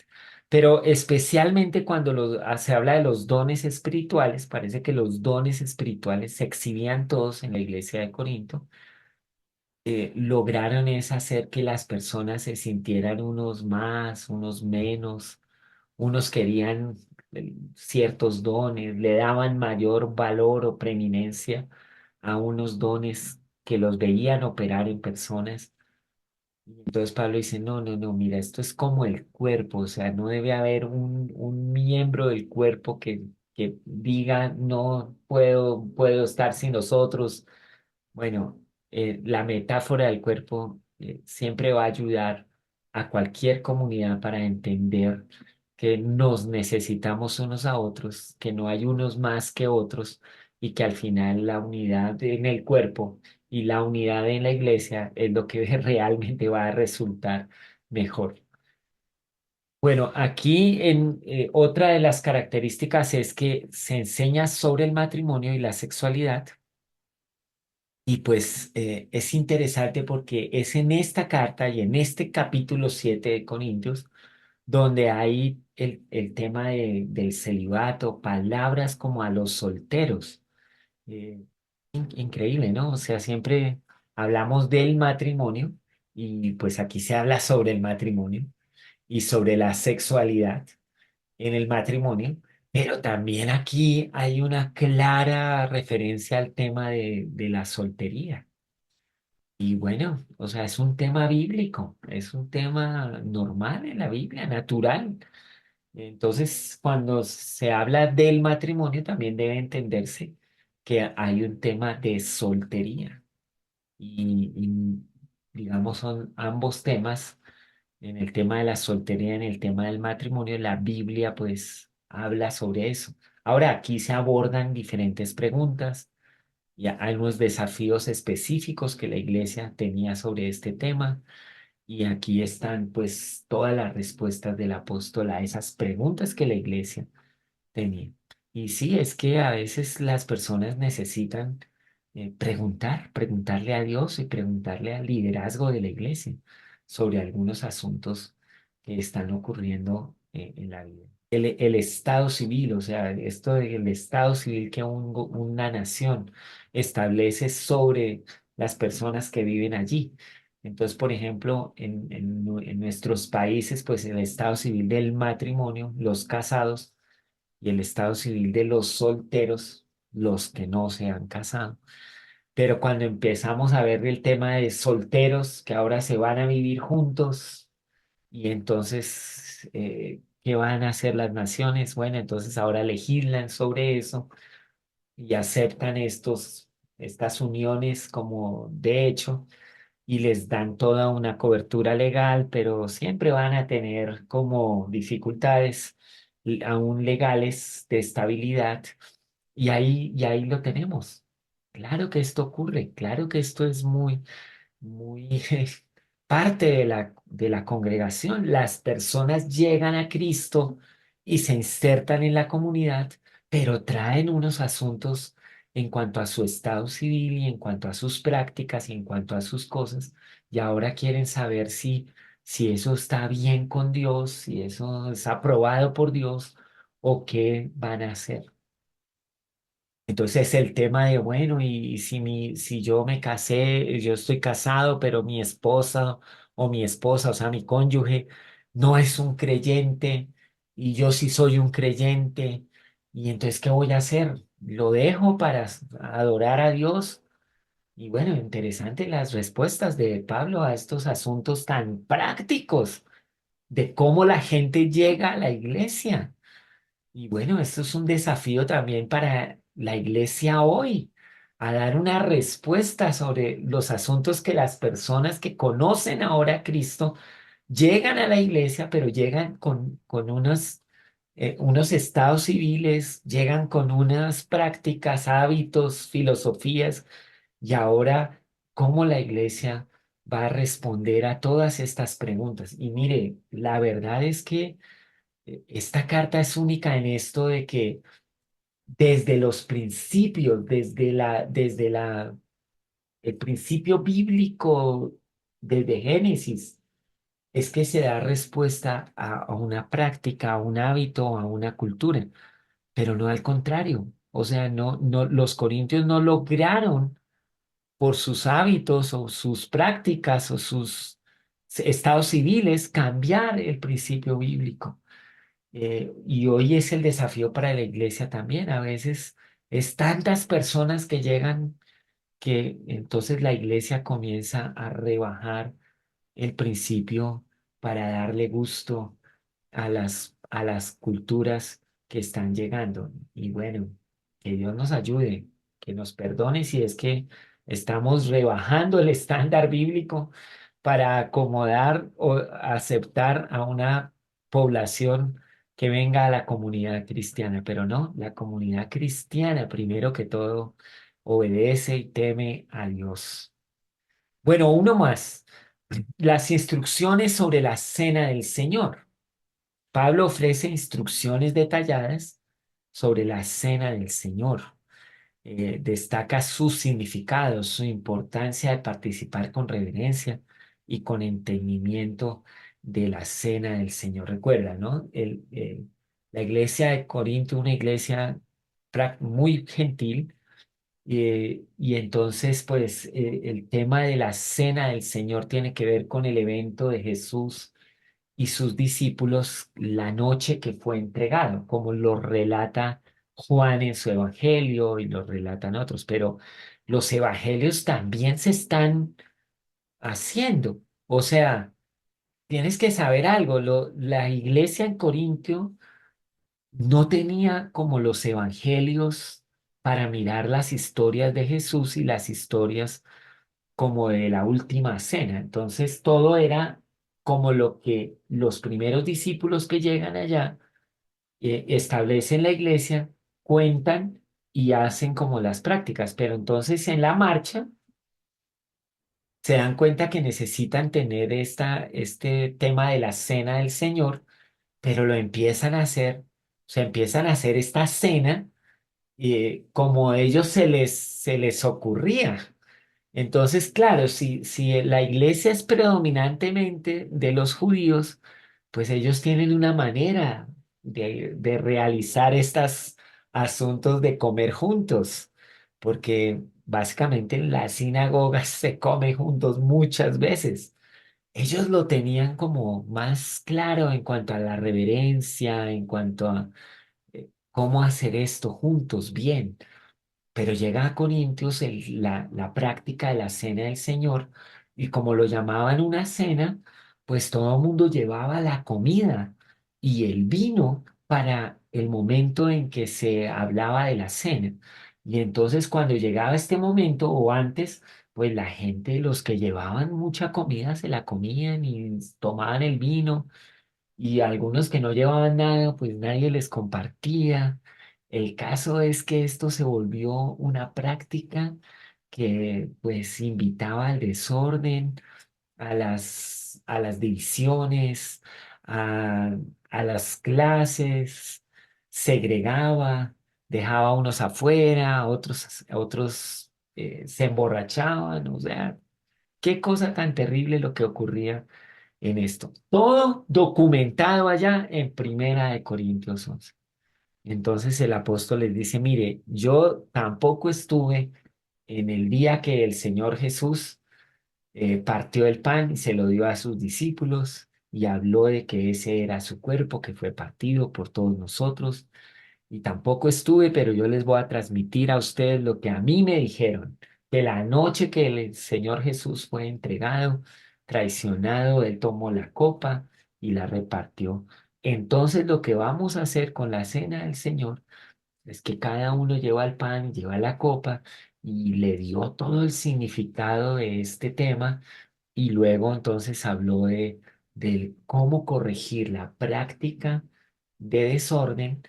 Pero especialmente cuando se habla de los dones espirituales, parece que los dones espirituales se exhibían todos en la iglesia de Corinto, lograron es hacer que las personas se sintieran unos más, unos menos, unos querían ciertos dones, le daban mayor valor o preeminencia a unos dones que los veían operar en personas. Entonces Pablo dice, no, mira, esto es como el cuerpo, o sea, no debe haber un miembro del cuerpo que diga, no puedo estar sin nosotros. Bueno, la metáfora del cuerpo siempre va a ayudar a cualquier comunidad para entender que nos necesitamos unos a otros, que no hay unos más que otros y que al final la unidad en el cuerpo y la unidad en la iglesia es lo que realmente va a resultar mejor. Bueno, aquí en otra de las características es que se enseña sobre el matrimonio y la sexualidad. Y pues es interesante porque es en esta carta y en este capítulo 7 de Corintios donde hay el tema del celibato, palabras como a los solteros. Increíble, ¿no? O sea, siempre hablamos del matrimonio y pues aquí se habla sobre el matrimonio y sobre la sexualidad en el matrimonio, pero también aquí hay una clara referencia al tema de la soltería. Y bueno, o sea, es un tema bíblico, es un tema normal en la Biblia, natural. Entonces, cuando se habla del matrimonio, también debe entenderse que hay un tema de soltería. Y, digamos, son ambos temas. En el tema de la soltería, en el tema del matrimonio, la Biblia pues habla sobre eso. Ahora, aquí se abordan diferentes preguntas y hay unos desafíos específicos que la iglesia tenía sobre este tema. Y aquí están pues todas las respuestas del apóstol a esas preguntas que la iglesia tenía. Y sí, es que a veces las personas necesitan preguntarle a Dios y preguntarle al liderazgo de la iglesia sobre algunos asuntos que están ocurriendo en la vida. El estado civil, o sea, esto del estado civil que una nación establece sobre las personas que viven allí. Entonces, por ejemplo, en nuestros países, pues el estado civil del matrimonio, los casados, y el estado civil de los solteros, los que no se han casado. Pero cuando empezamos a ver el tema de solteros que ahora se van a vivir juntos y entonces, ¿qué van a hacer las naciones? Bueno, entonces ahora legislan sobre eso y aceptan estas uniones como de hecho y les dan toda una cobertura legal, pero siempre van a tener como dificultades aún legales de estabilidad y ahí lo tenemos. Claro que esto ocurre, claro que esto es muy parte de la congregación. Las personas llegan a Cristo y se insertan en la comunidad, pero traen unos asuntos en cuanto a su estado civil y en cuanto a sus prácticas y en cuanto a sus cosas, y ahora quieren saber si eso está bien con Dios, si eso es aprobado por Dios o qué van a hacer. Entonces el tema de, bueno, y si yo me casé, yo estoy casado, pero mi esposa o mi esposa, o sea, mi cónyuge, no es un creyente y yo sí soy un creyente, y entonces, ¿qué voy a hacer? ¿Lo dejo para adorar a Dios? Y bueno, interesante las respuestas de Pablo a estos asuntos tan prácticos de cómo la gente llega a la iglesia. Y bueno, esto es un desafío también para la iglesia hoy, a dar una respuesta sobre los asuntos que las personas que conocen ahora a Cristo llegan a la iglesia, pero llegan con unos estados civiles, llegan con unas prácticas, hábitos, filosofías, y ahora, ¿cómo la iglesia va a responder a todas estas preguntas? Y mire, la verdad es que esta carta es única en esto de que desde los principios, el principio bíblico, desde Génesis, es que se da respuesta a una práctica, a un hábito, a una cultura, pero no al contrario. O sea, los corintios no lograron por sus hábitos o sus prácticas o sus estados civiles cambiar el principio bíblico. Y hoy es el desafío para la iglesia también. A veces es tantas personas que llegan que entonces la iglesia comienza a rebajar el principio para darle gusto a las culturas que están llegando. Y bueno, que Dios nos ayude, que nos perdone si es que estamos rebajando el estándar bíblico para acomodar o aceptar a una población que venga a la comunidad cristiana, pero no, la comunidad cristiana primero que todo obedece y teme a Dios. Bueno, uno más, las instrucciones sobre la cena del Señor. Pablo ofrece instrucciones detalladas sobre la cena del Señor. Destaca su significado, su importancia de participar con reverencia y con entendimiento de la cena del Señor. Recuerda, ¿no? La iglesia de Corinto, una iglesia muy gentil, Y entonces, pues, el tema de la cena del Señor tiene que ver con el evento de Jesús y sus discípulos la noche que fue entregado, como lo relata Juan en su evangelio y lo relatan otros, pero los evangelios también se están haciendo. O sea, tienes que saber algo, la iglesia en Corintio no tenía como los evangelios para mirar las historias de Jesús y las historias como de la última cena. Entonces todo era como lo que los primeros discípulos que llegan allá establecen la iglesia, cuentan y hacen como las prácticas, pero entonces en la marcha se dan cuenta que necesitan tener este tema de la cena del Señor, pero lo empiezan a hacer, o sea, empiezan a hacer esta cena como a ellos se les ocurría. Entonces, claro, si la iglesia es predominantemente de los judíos, pues ellos tienen una manera de realizar estos asuntos de comer juntos, porque básicamente en las sinagogas se come juntos muchas veces. Ellos lo tenían como más claro en cuanto a la reverencia, en cuanto a cómo hacer esto juntos bien. Pero llega a Corintios la práctica de la cena del Señor y como lo llamaban una cena, pues todo el mundo llevaba la comida y el vino para el momento en que se hablaba de la cena. Y entonces cuando llegaba este momento o antes, pues la gente, los que llevaban mucha comida, se la comían y tomaban el vino y algunos que no llevaban nada, pues nadie les compartía. El caso es que esto se volvió una práctica que pues invitaba al desorden, a las divisiones, a, a las clases, segregaba, dejaba a unos afuera, otros se emborrachaban, o sea, qué cosa tan terrible lo que ocurría en esto. Todo documentado allá en Primera de Corintios 11. Entonces el apóstol les dice, mire, yo tampoco estuve en el día que el Señor Jesús partió el pan y se lo dio a sus discípulos y habló de que ese era su cuerpo que fue partido por todos nosotros. Y tampoco estuve, pero yo les voy a transmitir a ustedes lo que a mí me dijeron, que la noche que el Señor Jesús fue entregado, traicionado, Él tomó la copa y la repartió. Entonces lo que vamos a hacer con la cena del Señor es que cada uno lleva el pan, lleva la copa y le dio todo el significado de este tema y luego entonces habló de cómo corregir la práctica de desorden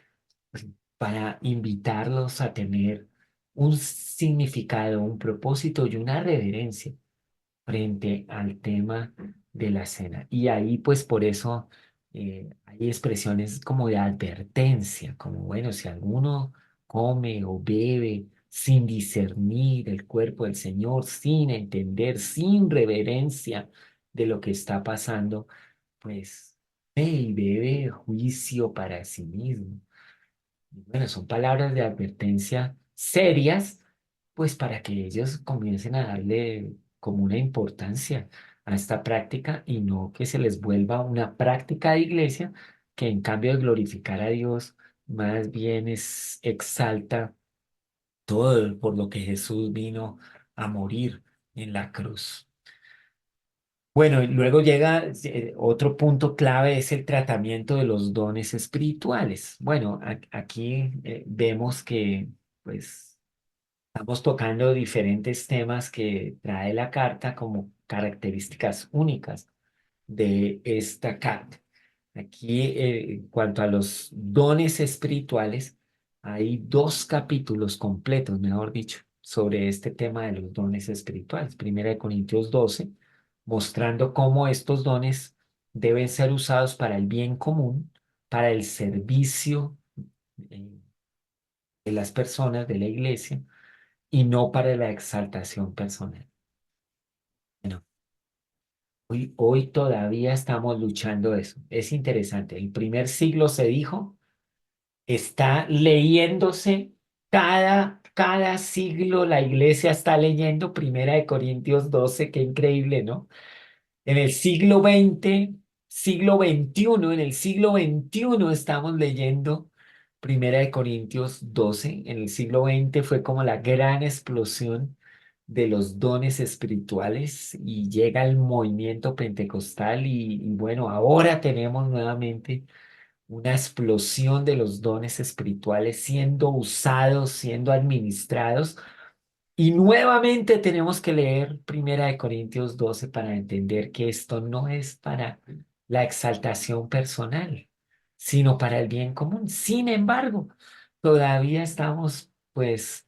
para invitarlos a tener un significado, un propósito y una reverencia frente al tema de la cena. Y ahí pues por eso hay expresiones como de advertencia, como bueno, si alguno come o bebe sin discernir el cuerpo del Señor, sin entender, sin reverencia de lo que está pasando, pues ve y bebe juicio para sí mismo. Bueno, son palabras de advertencia serias, pues para que ellos comiencen a darle como una importancia a esta práctica y no que se les vuelva una práctica de iglesia que en cambio de glorificar a Dios, más bien exalta todo por lo que Jesús vino a morir en la cruz. Bueno, y luego llega otro punto clave, es el tratamiento de los dones espirituales. Bueno, aquí vemos que pues estamos tocando diferentes temas que trae la carta como características únicas de esta carta. Aquí, en cuanto a los dones espirituales, hay dos capítulos completos, mejor dicho, sobre este tema de los dones espirituales. Primera de Corintios 12, mostrando cómo estos dones deben ser usados para el bien común, para el servicio eh, de las personas, de la iglesia, y no para la exaltación personal. Bueno, hoy todavía estamos luchando eso. Es interesante. El primer siglo se dijo está leyéndose Cada siglo la iglesia está leyendo Primera de Corintios 12, qué increíble, ¿no? En el siglo XX, siglo XXI, en el siglo XXI estamos leyendo Primera de Corintios 12. En el siglo XX fue como la gran explosión de los dones espirituales y llega el movimiento pentecostal y bueno, ahora tenemos nuevamente una explosión de los dones espirituales siendo usados, siendo administrados y nuevamente tenemos que leer Primera de Corintios 12 para entender que esto no es para la exaltación personal, sino para el bien común. Sin embargo, todavía estamos pues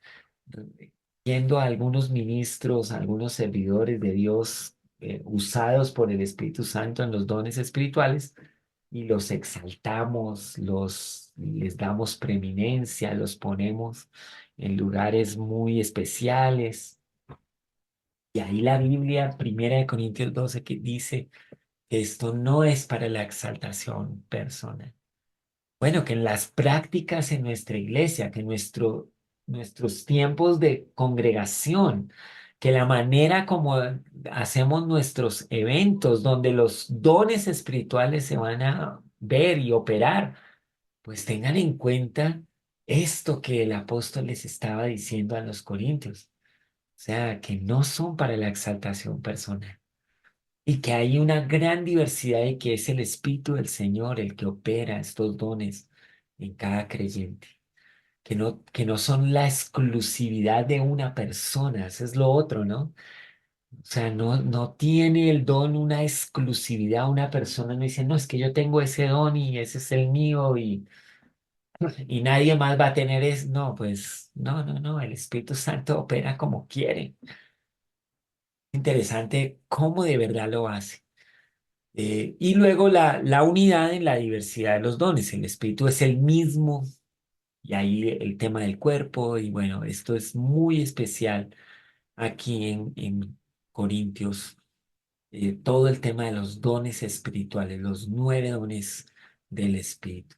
viendo a algunos ministros, a algunos servidores de Dios usados por el Espíritu Santo en los dones espirituales y los exaltamos, les damos preeminencia, los ponemos en lugares muy especiales. Y ahí la Biblia, Primera de Corintios 12, que dice que esto no es para la exaltación personal. Bueno, que en las prácticas en nuestra iglesia, que nuestros tiempos de congregación, que la manera como hacemos nuestros eventos, donde los dones espirituales se van a ver y operar, pues tengan en cuenta esto que el apóstol les estaba diciendo a los corintios. O sea, que no son para la exaltación personal y que hay una gran diversidad y que es el Espíritu del Señor el que opera estos dones en cada creyente. Que no son la exclusividad de una persona, eso es lo otro, ¿no? O sea, no tiene el don una exclusividad, una persona no dice, no, es que yo tengo ese don y ese es el mío y nadie más va a tener eso. No, pues no, el Espíritu Santo opera como quiere. Interesante cómo de verdad lo hace. Y luego la unidad en la diversidad de los dones. El Espíritu es el mismo y ahí el tema del cuerpo y bueno, esto es muy especial aquí en Corintios. Todo el tema de los dones espirituales, los 9 dones del Espíritu.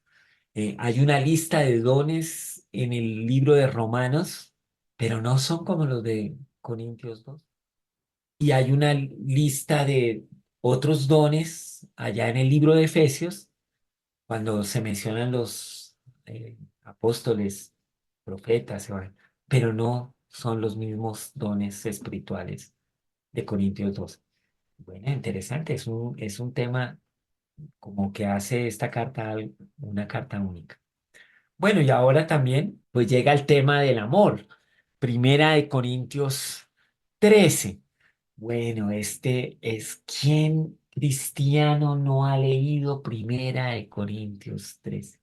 Hay una lista de dones en el libro de Romanos, pero no son como los de Corintios 2. Y hay una lista de otros dones allá en el libro de Efesios, cuando se mencionan los apóstoles, profetas, pero no son los mismos dones espirituales de Corintios 2. Bueno, interesante, es un tema como que hace esta carta una carta única. Bueno, y ahora también, pues llega el tema del amor. Primera de Corintios 13. Bueno, este es ¿quién cristiano no ha leído Primera de Corintios 13?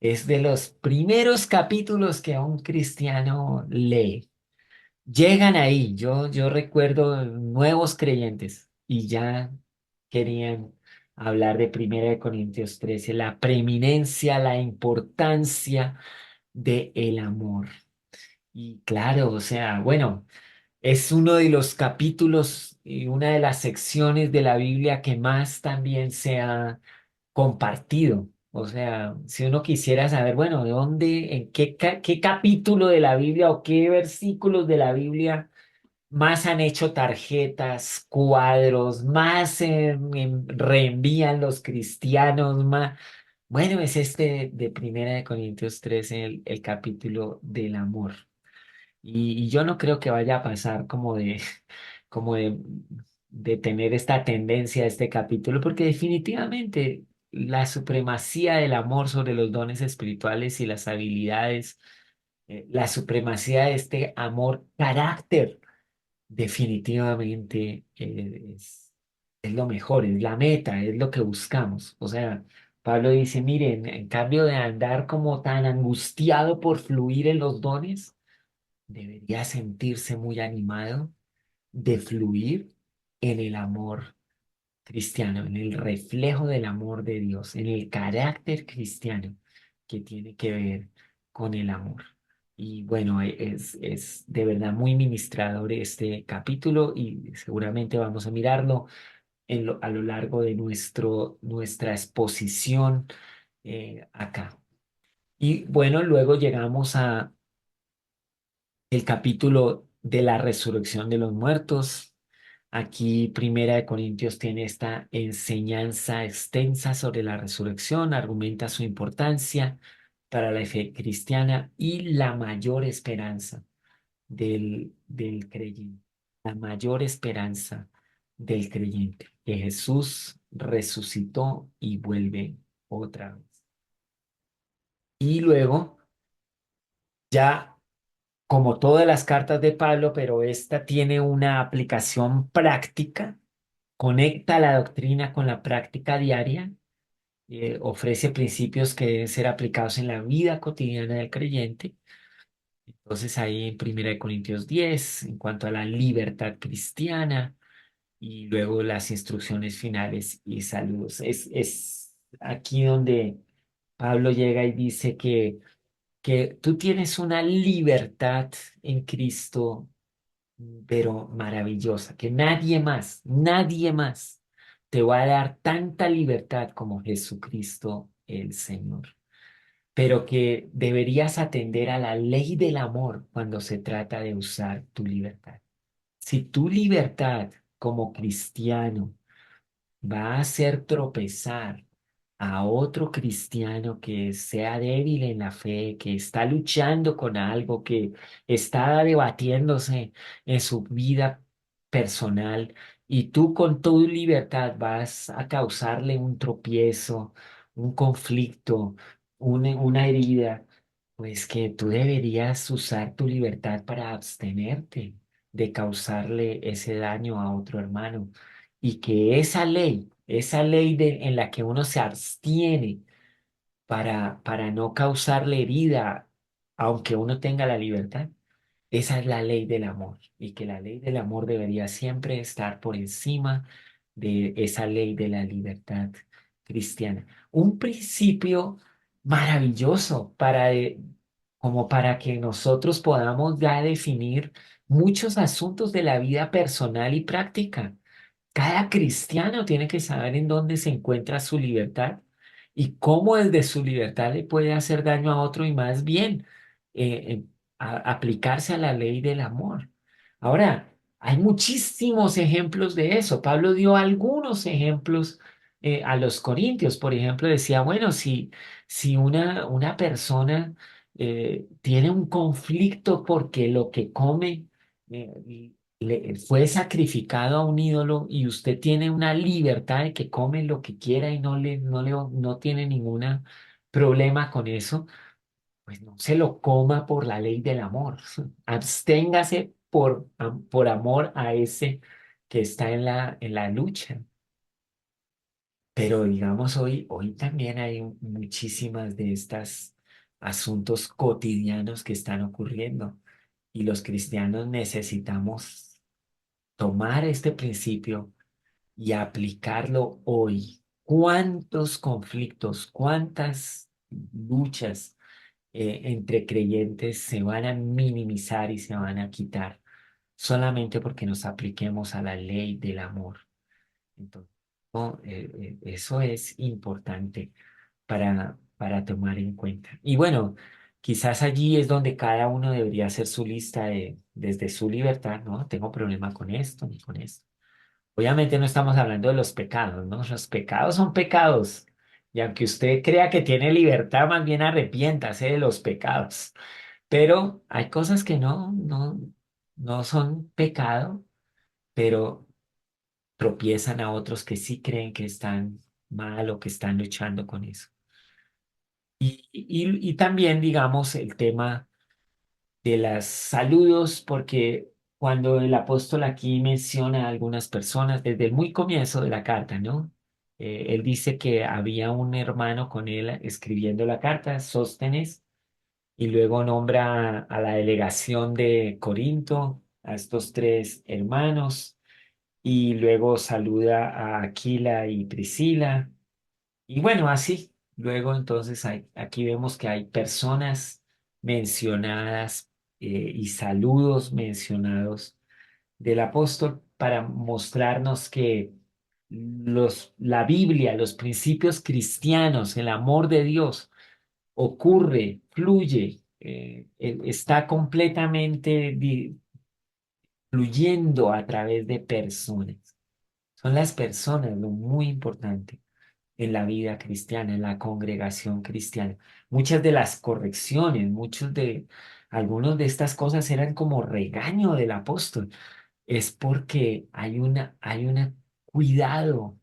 Es de los primeros capítulos que un cristiano lee. Llegan ahí, yo recuerdo nuevos creyentes y ya querían hablar de Primera de Corintios 13, la preeminencia, la importancia de el amor. Y claro, o sea, bueno. Es uno de los capítulos y una de las secciones de la Biblia que más también se ha compartido. O sea, si uno quisiera saber, bueno, de dónde, en qué capítulo de la Biblia o qué versículos de la Biblia más han hecho tarjetas, cuadros, más reenvían los cristianos, más. Bueno, es este de Primera de Corintios 13, el capítulo del amor. Y yo no creo que vaya a pasar como de tener esta tendencia a este capítulo, porque definitivamente la supremacía del amor sobre los dones espirituales y las habilidades, la supremacía de este amor carácter, definitivamente es lo mejor, es la meta, es lo que buscamos. O sea, Pablo dice, miren, en cambio de andar como tan angustiado por fluir en los dones, debería sentirse muy animado de fluir en el amor cristiano, en el reflejo del amor de Dios, en el carácter cristiano que tiene que ver con el amor. Y bueno, es de verdad muy ministrador este capítulo y seguramente vamos a mirarlo a lo largo de nuestra exposición acá. Y bueno, luego llegamos el capítulo de la resurrección de los muertos. Aquí Primera de Corintios tiene esta enseñanza extensa sobre la resurrección, argumenta su importancia para la fe cristiana y la mayor esperanza del creyente. La mayor esperanza del creyente, que Jesús resucitó y vuelve otra vez. Y luego, ya como todas las cartas de Pablo, pero esta tiene una aplicación práctica, conecta la doctrina con la práctica diaria, ofrece principios que deben ser aplicados en la vida cotidiana del creyente. Entonces ahí en 1 Corintios 10, en cuanto a la libertad cristiana, y luego las instrucciones finales y saludos. Es aquí donde Pablo llega y dice que tú tienes una libertad en Cristo, pero maravillosa, que nadie más te va a dar tanta libertad como Jesucristo el Señor, pero que deberías atender a la ley del amor cuando se trata de usar tu libertad. Si tu libertad como cristiano va a hacer tropezar a otro cristiano que sea débil en la fe, que está luchando con algo, que está debatiéndose en su vida personal, y tú con tu libertad vas a causarle un tropiezo, un conflicto, una herida, pues que tú deberías usar tu libertad para abstenerte de causarle ese daño a otro hermano, y que esa ley en la que uno se abstiene para no causarle herida, aunque uno tenga la libertad, esa es la ley del amor, y que la ley del amor debería siempre estar por encima de esa ley de la libertad cristiana. Un principio maravilloso como para que nosotros podamos ya definir muchos asuntos de la vida personal y práctica. Cada cristiano tiene que saber en dónde se encuentra su libertad y cómo desde su libertad le puede hacer daño a otro, y más bien aplicarse a la ley del amor. Ahora, hay muchísimos ejemplos de eso. Pablo dio algunos ejemplos a los corintios. Por ejemplo, decía, bueno, si una persona tiene un conflicto porque lo que come fue sacrificado a un ídolo, y usted tiene una libertad de que come lo que quiera y no tiene ningún problema con eso, pues no se lo coma por la ley del amor. Absténgase por amor a ese que está en la lucha. Pero digamos, hoy también hay muchísimas de estas asuntos cotidianos que están ocurriendo, y los cristianos necesitamos tomar este principio y aplicarlo hoy. ¿Cuántos conflictos, cuántas luchas entre creyentes se van a minimizar y se van a quitar solamente porque nos apliquemos a la ley del amor? Entonces, no, eso es importante para tomar en cuenta. Y bueno, quizás allí es donde cada uno debería hacer su lista desde su libertad, ¿no? Tengo problema con esto ni con esto. Obviamente no estamos hablando de los pecados, ¿no? Los pecados son pecados. Y aunque usted crea que tiene libertad, más bien arrepiéntase de los pecados. Pero hay cosas que no son pecado, pero tropiezan a otros que sí creen que están mal o que están luchando con eso. Y también, digamos, el tema de los saludos, porque cuando el apóstol aquí menciona a algunas personas, desde el muy comienzo de la carta, ¿no? Él dice que había un hermano con él escribiendo la carta, Sóstenes, y luego nombra a la delegación de Corinto, a estos tres hermanos, y luego saluda a Aquila y Priscila, y bueno, así. Luego entonces aquí vemos que hay personas mencionadas y saludos mencionados del apóstol para mostrarnos que la Biblia, los principios cristianos, el amor de Dios ocurre, fluye está completamente fluyendo a través de personas. Son las personas lo muy importante en la vida cristiana, en la congregación cristiana. Muchas de las correcciones, algunos de estas cosas eran como regaño del apóstol. Es porque hay un cuidado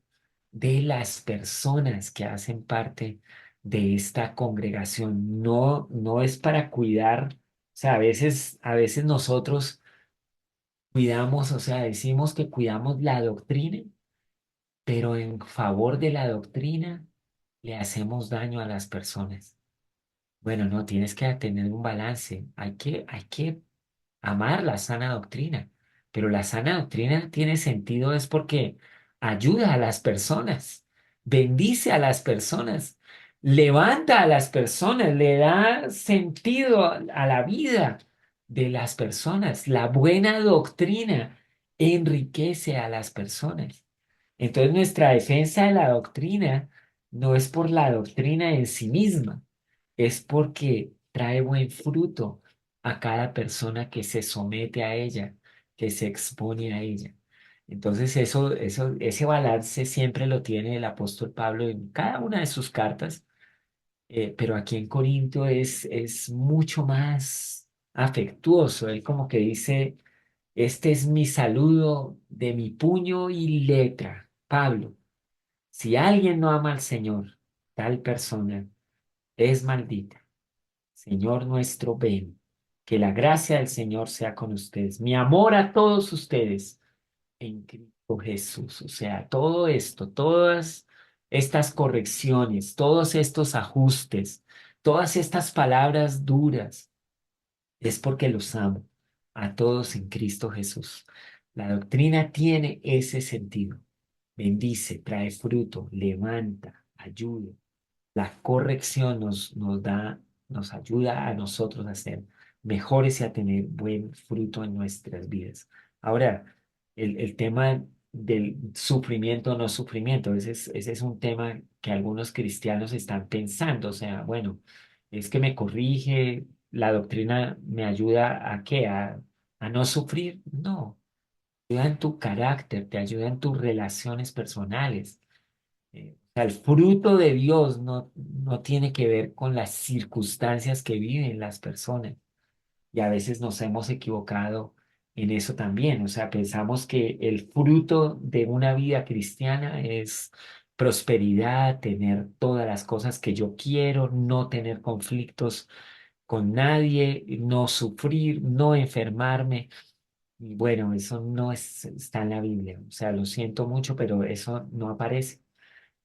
de las personas que hacen parte de esta congregación. No, no es para cuidar, o sea, a veces nosotros cuidamos, o sea, decimos que cuidamos la doctrina, pero en favor de la doctrina le hacemos daño a las personas. Bueno, no, tienes que tener un balance. Hay que amar la sana doctrina, pero la sana doctrina tiene sentido es porque ayuda a las personas, bendice a las personas, levanta a las personas, le da sentido a la vida de las personas. La buena doctrina enriquece a las personas. Entonces nuestra defensa de la doctrina no es por la doctrina en sí misma, es porque trae buen fruto a cada persona que se somete a ella, que se expone a ella. Entonces ese balance siempre lo tiene el apóstol Pablo en cada una de sus cartas, pero aquí en Corinto es mucho más afectuoso. Él como que dice, este es mi saludo de mi puño y letra, Pablo. Si alguien no ama al Señor, tal persona es maldita. Señor nuestro, ven. Que la gracia del Señor sea con ustedes. Mi amor a todos ustedes en Cristo Jesús. O sea, todo esto, todas estas correcciones, todos estos ajustes, todas estas palabras duras, es porque los amo a todos en Cristo Jesús. La doctrina tiene ese sentido. Bendice, trae fruto, levanta, ayuda. La corrección nos ayuda a nosotros a ser mejores y a tener buen fruto en nuestras vidas. Ahora, el tema del sufrimiento o no sufrimiento, ese es un tema que algunos cristianos están pensando. O sea, bueno, es que me corrige, la doctrina me ayuda a qué, a no sufrir. No, ayuda en tu carácter, te ayuda en tus relaciones personales. O sea, el fruto de Dios no tiene que ver con las circunstancias que viven las personas. Y a veces nos hemos equivocado en eso también. O sea, pensamos que el fruto de una vida cristiana es prosperidad, tener todas las cosas que yo quiero, no tener conflictos con nadie, no sufrir, no enfermarme. Y bueno, eso no está en la Biblia. O sea, lo siento mucho, pero eso no aparece.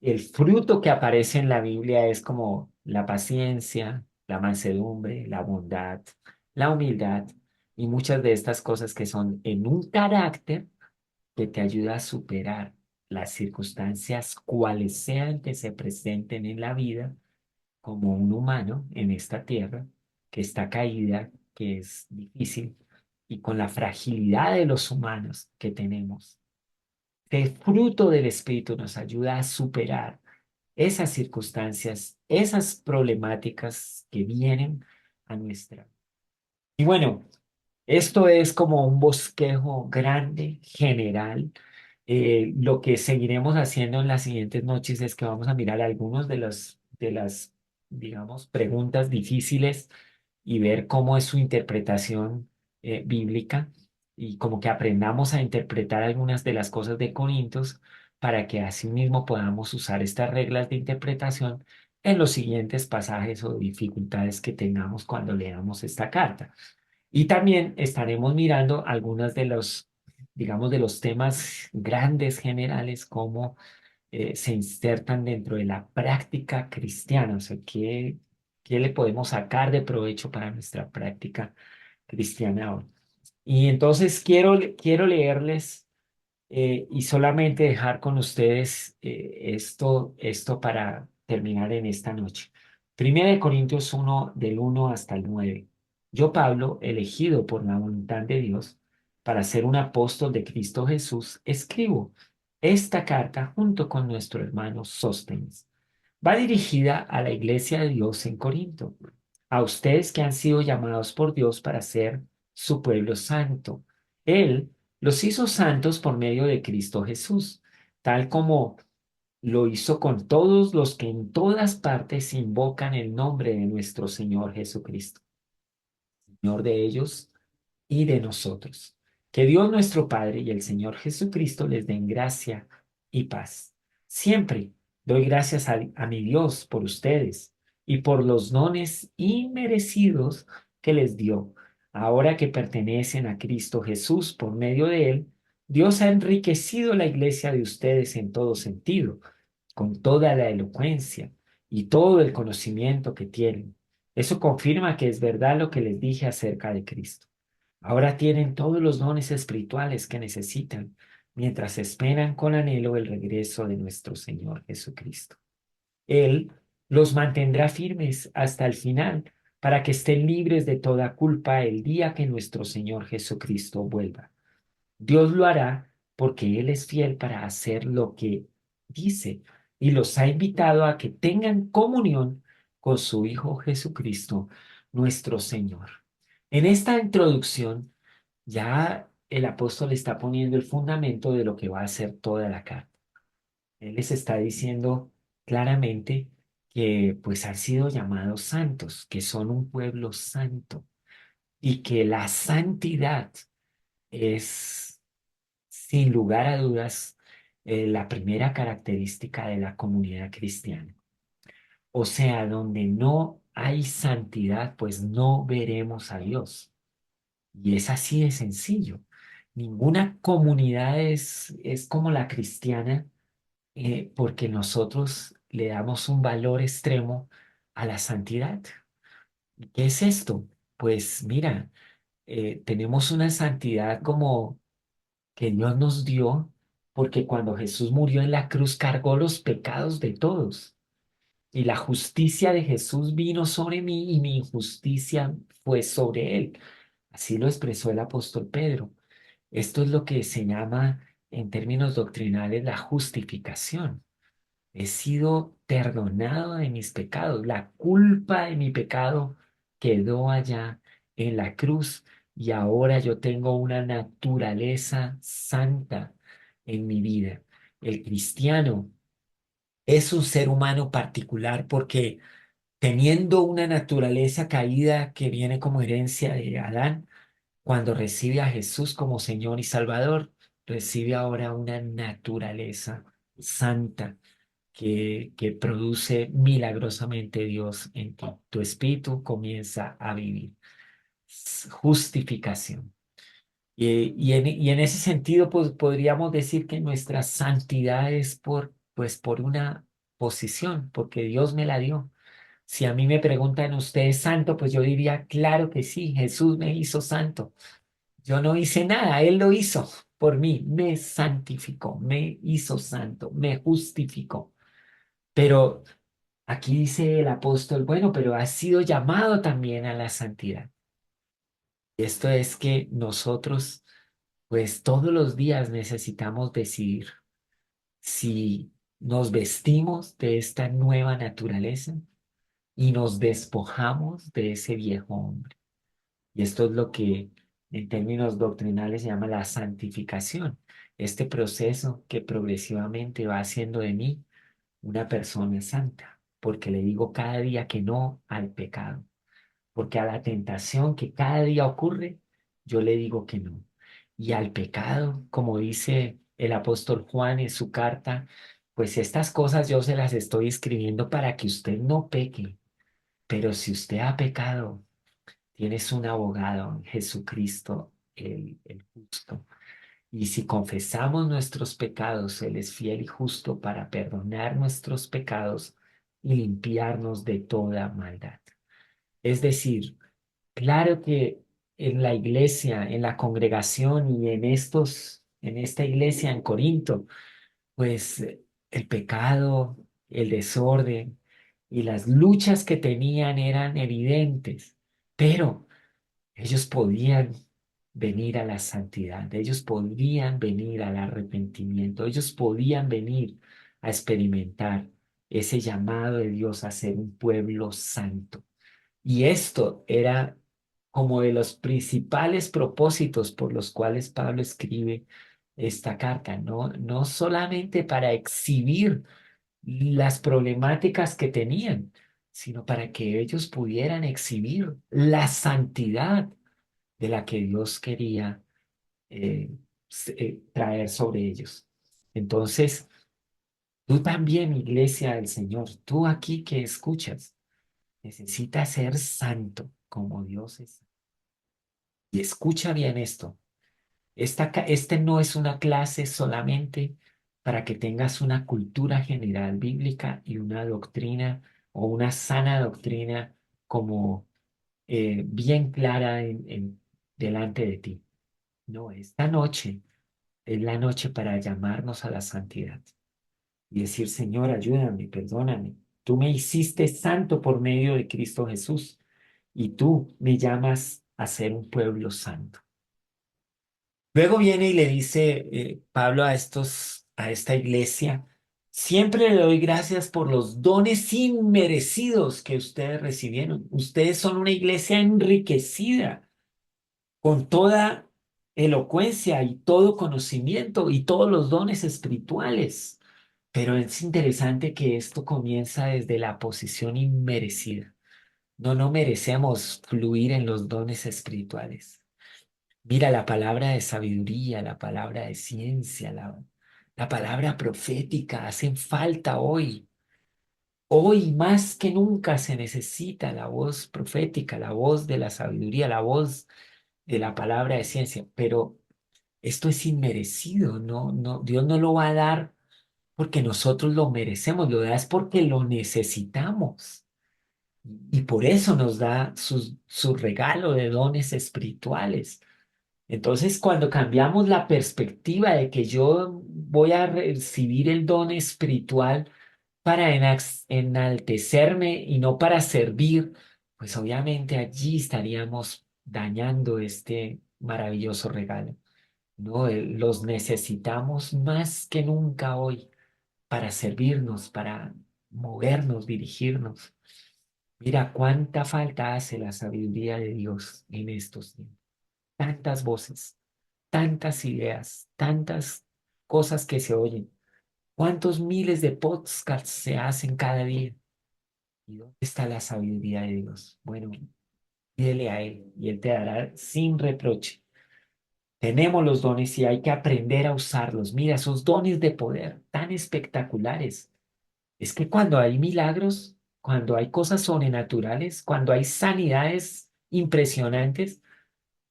El fruto que aparece en la Biblia es como la paciencia, la mansedumbre, la bondad, la humildad y muchas de estas cosas que son en un carácter que te ayuda a superar las circunstancias cuales sean que se presenten en la vida como un humano en esta tierra que está caída, que es difícil y con la fragilidad de los humanos que tenemos. El fruto del Espíritu nos ayuda a superar esas circunstancias, esas problemáticas que vienen a nuestra. Y bueno, esto es como un bosquejo grande, general. Lo que seguiremos haciendo en las siguientes noches es que vamos a mirar algunos de las, digamos, preguntas difíciles y ver cómo es su interpretación bíblica y como que aprendamos a interpretar algunas de las cosas de Corintios para que asimismo podamos usar estas reglas de interpretación en los siguientes pasajes o dificultades que tengamos cuando leamos esta carta. Y también estaremos mirando algunas de los, digamos, de los temas grandes generales como se insertan dentro de la práctica cristiana. O sea, qué le podemos sacar de provecho para nuestra práctica cristiana hoy? Y entonces quiero leerles y solamente dejar con ustedes esto para terminar en esta noche. Primera de Corintios 1, del 1 hasta el 9. Yo, Pablo, elegido por la voluntad de Dios para ser un apóstol de Cristo Jesús, escribo esta carta junto con nuestro hermano Sóstenes. Va dirigida a la iglesia de Dios en Corinto. a ustedes que han sido llamados por Dios para ser su pueblo santo. Él los hizo santos por medio de Cristo Jesús, tal como lo hizo con todos los que en todas partes invocan el nombre de nuestro Señor Jesucristo, Señor de ellos y de nosotros. Que Dios nuestro Padre y el Señor Jesucristo les den gracia y paz. Siempre doy gracias a mi Dios por ustedes y por los dones inmerecidos que les dio. Ahora que pertenecen a Cristo Jesús por medio de Él, Dios ha enriquecido la iglesia de ustedes en todo sentido, con toda la elocuencia y todo el conocimiento que tienen. Eso confirma que es verdad lo que les dije acerca de Cristo. Ahora tienen todos los dones espirituales que necesitan mientras esperan con anhelo el regreso de nuestro Señor Jesucristo. Él los mantendrá firmes hasta el final para que estén libres de toda culpa el día que nuestro Señor Jesucristo vuelva. Dios lo hará porque Él es fiel para hacer lo que dice y los ha invitado a que tengan comunión con su Hijo Jesucristo, nuestro Señor. En esta introducción, ya el apóstol está poniendo el fundamento de lo que va a ser toda la carta. Él les está diciendo claramente que pues han sido llamados santos, que son un pueblo santo y que la santidad es, sin lugar a dudas, la primera característica de la comunidad cristiana. O sea, donde no hay santidad, pues no veremos a Dios. Y es así de sencillo. Ninguna comunidad es como la cristiana porque nosotros le damos un valor extremo a la santidad. ¿Qué es esto? Pues mira, tenemos una santidad como que Dios nos dio porque cuando Jesús murió en la cruz cargó los pecados de todos. Y la justicia de Jesús vino sobre mí y mi injusticia fue sobre él. Así lo expresó el apóstol Pedro. Esto es lo que se llama en términos doctrinales la justificación. He sido perdonado de mis pecados. La culpa de mi pecado quedó allá en la cruz y ahora yo tengo una naturaleza santa en mi vida. El cristiano es un ser humano particular porque teniendo una naturaleza caída que viene como herencia de Adán, cuando recibe a Jesús como Señor y Salvador, recibe ahora una naturaleza santa que produce milagrosamente Dios en ti. Tu espíritu comienza a vivir. Justificación. Y en ese sentido, pues podríamos decir que nuestra santidad es pues, por una posición, porque Dios me la dio. Si a mí me preguntan, ¿usted es santo? Pues yo diría, claro que sí, Jesús me hizo santo. Yo no hice nada, Él lo hizo por mí, me santificó, me hizo santo, me justificó. Pero aquí dice el apóstol, bueno, pero has sido llamado también a la santidad. Esto es que nosotros, pues todos los días necesitamos decidir si nos vestimos de esta nueva naturaleza y nos despojamos de ese viejo hombre. Y esto es lo que en términos doctrinales se llama la santificación. Este proceso que progresivamente va haciendo de mí una persona santa, porque le digo cada día que no al pecado, porque a la tentación que cada día ocurre, yo le digo que no. Y al pecado, como dice el apóstol Juan en su carta, pues estas cosas yo se las estoy escribiendo para que usted no peque, pero si usted ha pecado, tienes un abogado, Jesucristo el justo. Y si confesamos nuestros pecados, Él es fiel y justo para perdonar nuestros pecados y limpiarnos de toda maldad. Es decir, claro que en la iglesia, en la congregación y en esta iglesia en Corinto, pues el pecado, el desorden y las luchas que tenían eran evidentes, pero ellos podían venir a la santidad, ellos podían venir al arrepentimiento, ellos podían venir a experimentar ese llamado de Dios a ser un pueblo santo. Y esto era como de los principales propósitos por los cuales Pablo escribe esta carta, no solamente para exhibir las problemáticas que tenían, sino para que ellos pudieran exhibir la santidad de la que Dios quería eh, traer sobre ellos. Entonces, tú también, iglesia del Señor, tú aquí que escuchas, necesitas ser santo como Dios es. Y escucha bien esto. Este no es una clase solamente para que tengas una cultura general bíblica y una doctrina o una sana doctrina como bien clara delante de ti. No, esta noche es la noche para llamarnos a la santidad y decir, Señor, ayúdame, perdóname. Tú me hiciste santo por medio de Cristo Jesús y tú me llamas a ser un pueblo santo. Luego viene y le dice Pablo a esta iglesia, siempre le doy gracias por los dones inmerecidos que ustedes recibieron. Ustedes son una iglesia enriquecida con toda elocuencia y todo conocimiento y todos los dones espirituales. Pero es interesante que esto comienza desde la posición inmerecida. No merecemos fluir en los dones espirituales. Mira la palabra de sabiduría, la palabra de ciencia, la palabra profética hacen falta hoy. Hoy más que nunca se necesita la voz profética, la voz de la sabiduría, la voz de la palabra de ciencia. Pero esto es inmerecido, Dios no lo va a dar porque nosotros lo merecemos, lo da es porque lo necesitamos. Y por eso nos da su regalo de dones espirituales. Entonces, cuando cambiamos la perspectiva de que yo voy a recibir el don espiritual para enaltecerme y no para servir, pues obviamente allí estaríamos dañando este maravilloso regalo, ¿no? Los necesitamos más que nunca hoy para servirnos, para movernos, dirigirnos. Mira cuánta falta hace la sabiduría de Dios en estos tiempos. Tantas voces, tantas ideas, tantas cosas que se oyen. ¿Cuántos miles de podcasts se hacen cada día? ¿Y dónde está la sabiduría de Dios? Bueno, pídele a Él y Él te dará sin reproche. Tenemos los dones y hay que aprender a usarlos. Mira, esos dones de poder tan espectaculares. Es que cuando hay milagros, cuando hay cosas sobrenaturales, cuando hay sanidades impresionantes,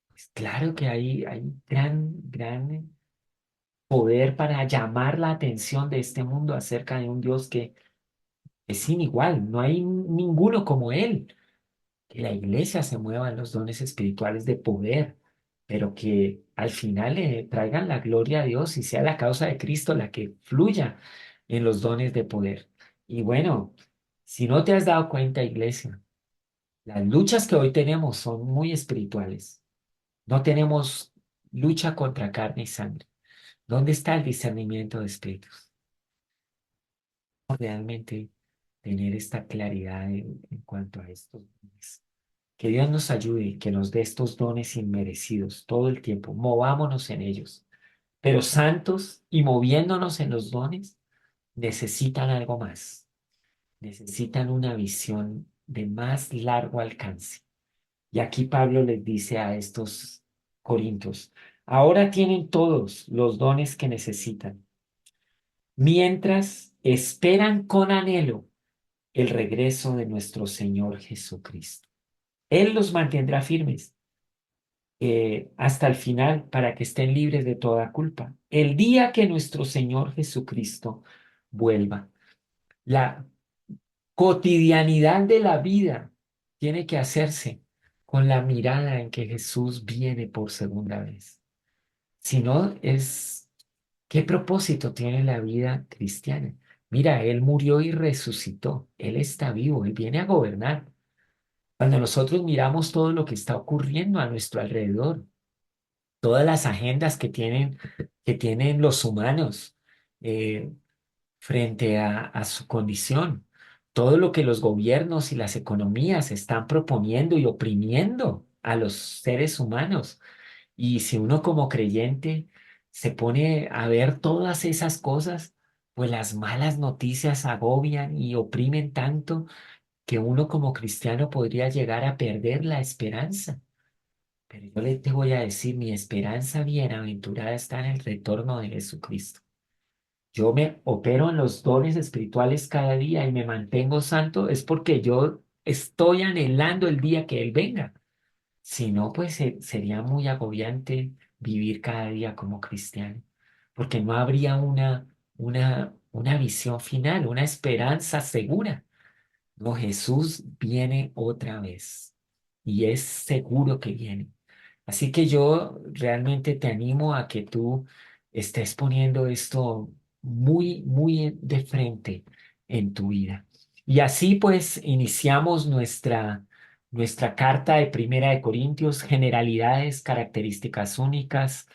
pues claro que hay gran poder para llamar la atención de este mundo acerca de un Dios que es sin igual, no hay ninguno como Él. Que la iglesia se mueva en los dones espirituales de poder, pero que al final le traigan la gloria a Dios y sea la causa de Cristo la que fluya en los dones de poder. Y bueno, si no te has dado cuenta, iglesia, las luchas que hoy tenemos son muy espirituales. No tenemos lucha contra carne y sangre. ¿Dónde está el discernimiento de espíritus? Realmente tener esta claridad en cuanto a estos dones. Que Dios nos ayude, que nos dé estos dones inmerecidos todo el tiempo. Movámonos en ellos. Pero santos y moviéndonos en los dones, necesitan algo más. Necesitan una visión de más largo alcance. Y aquí Pablo les dice a estos corintios, ahora tienen todos los dones que necesitan, mientras esperan con anhelo el regreso de nuestro Señor Jesucristo. Él los mantendrá firmes hasta el final para que estén libres de toda culpa. El día que nuestro Señor Jesucristo vuelva. La cotidianidad de la vida tiene que hacerse con la mirada en que Jesús viene por segunda vez. Si no, ¿qué propósito tiene la vida cristiana? Mira, Él murió y resucitó. Él está vivo, Él viene a gobernar. Cuando nosotros miramos todo lo que está ocurriendo a nuestro alrededor, todas las agendas que tienen los humanos eh, frente a su condición, todo lo que los gobiernos y las economías están proponiendo y oprimiendo a los seres humanos. Y si uno como creyente se pone a ver todas esas cosas, pues las malas noticias agobian y oprimen tanto que uno como cristiano podría llegar a perder la esperanza. Pero yo te voy a decir, mi esperanza bienaventurada está en el retorno de Jesucristo. Yo me opero en los dones espirituales cada día y me mantengo santo, es porque yo estoy anhelando el día que Él venga. Si no, pues sería muy agobiante vivir cada día como cristiano, porque no habría una visión final, una esperanza segura. No, Jesús viene otra vez y es seguro que viene. Así que yo realmente te animo a que tú estés poniendo esto muy de frente en tu vida. Y así pues iniciamos nuestra carta de Primera de Corintios, generalidades, características únicas,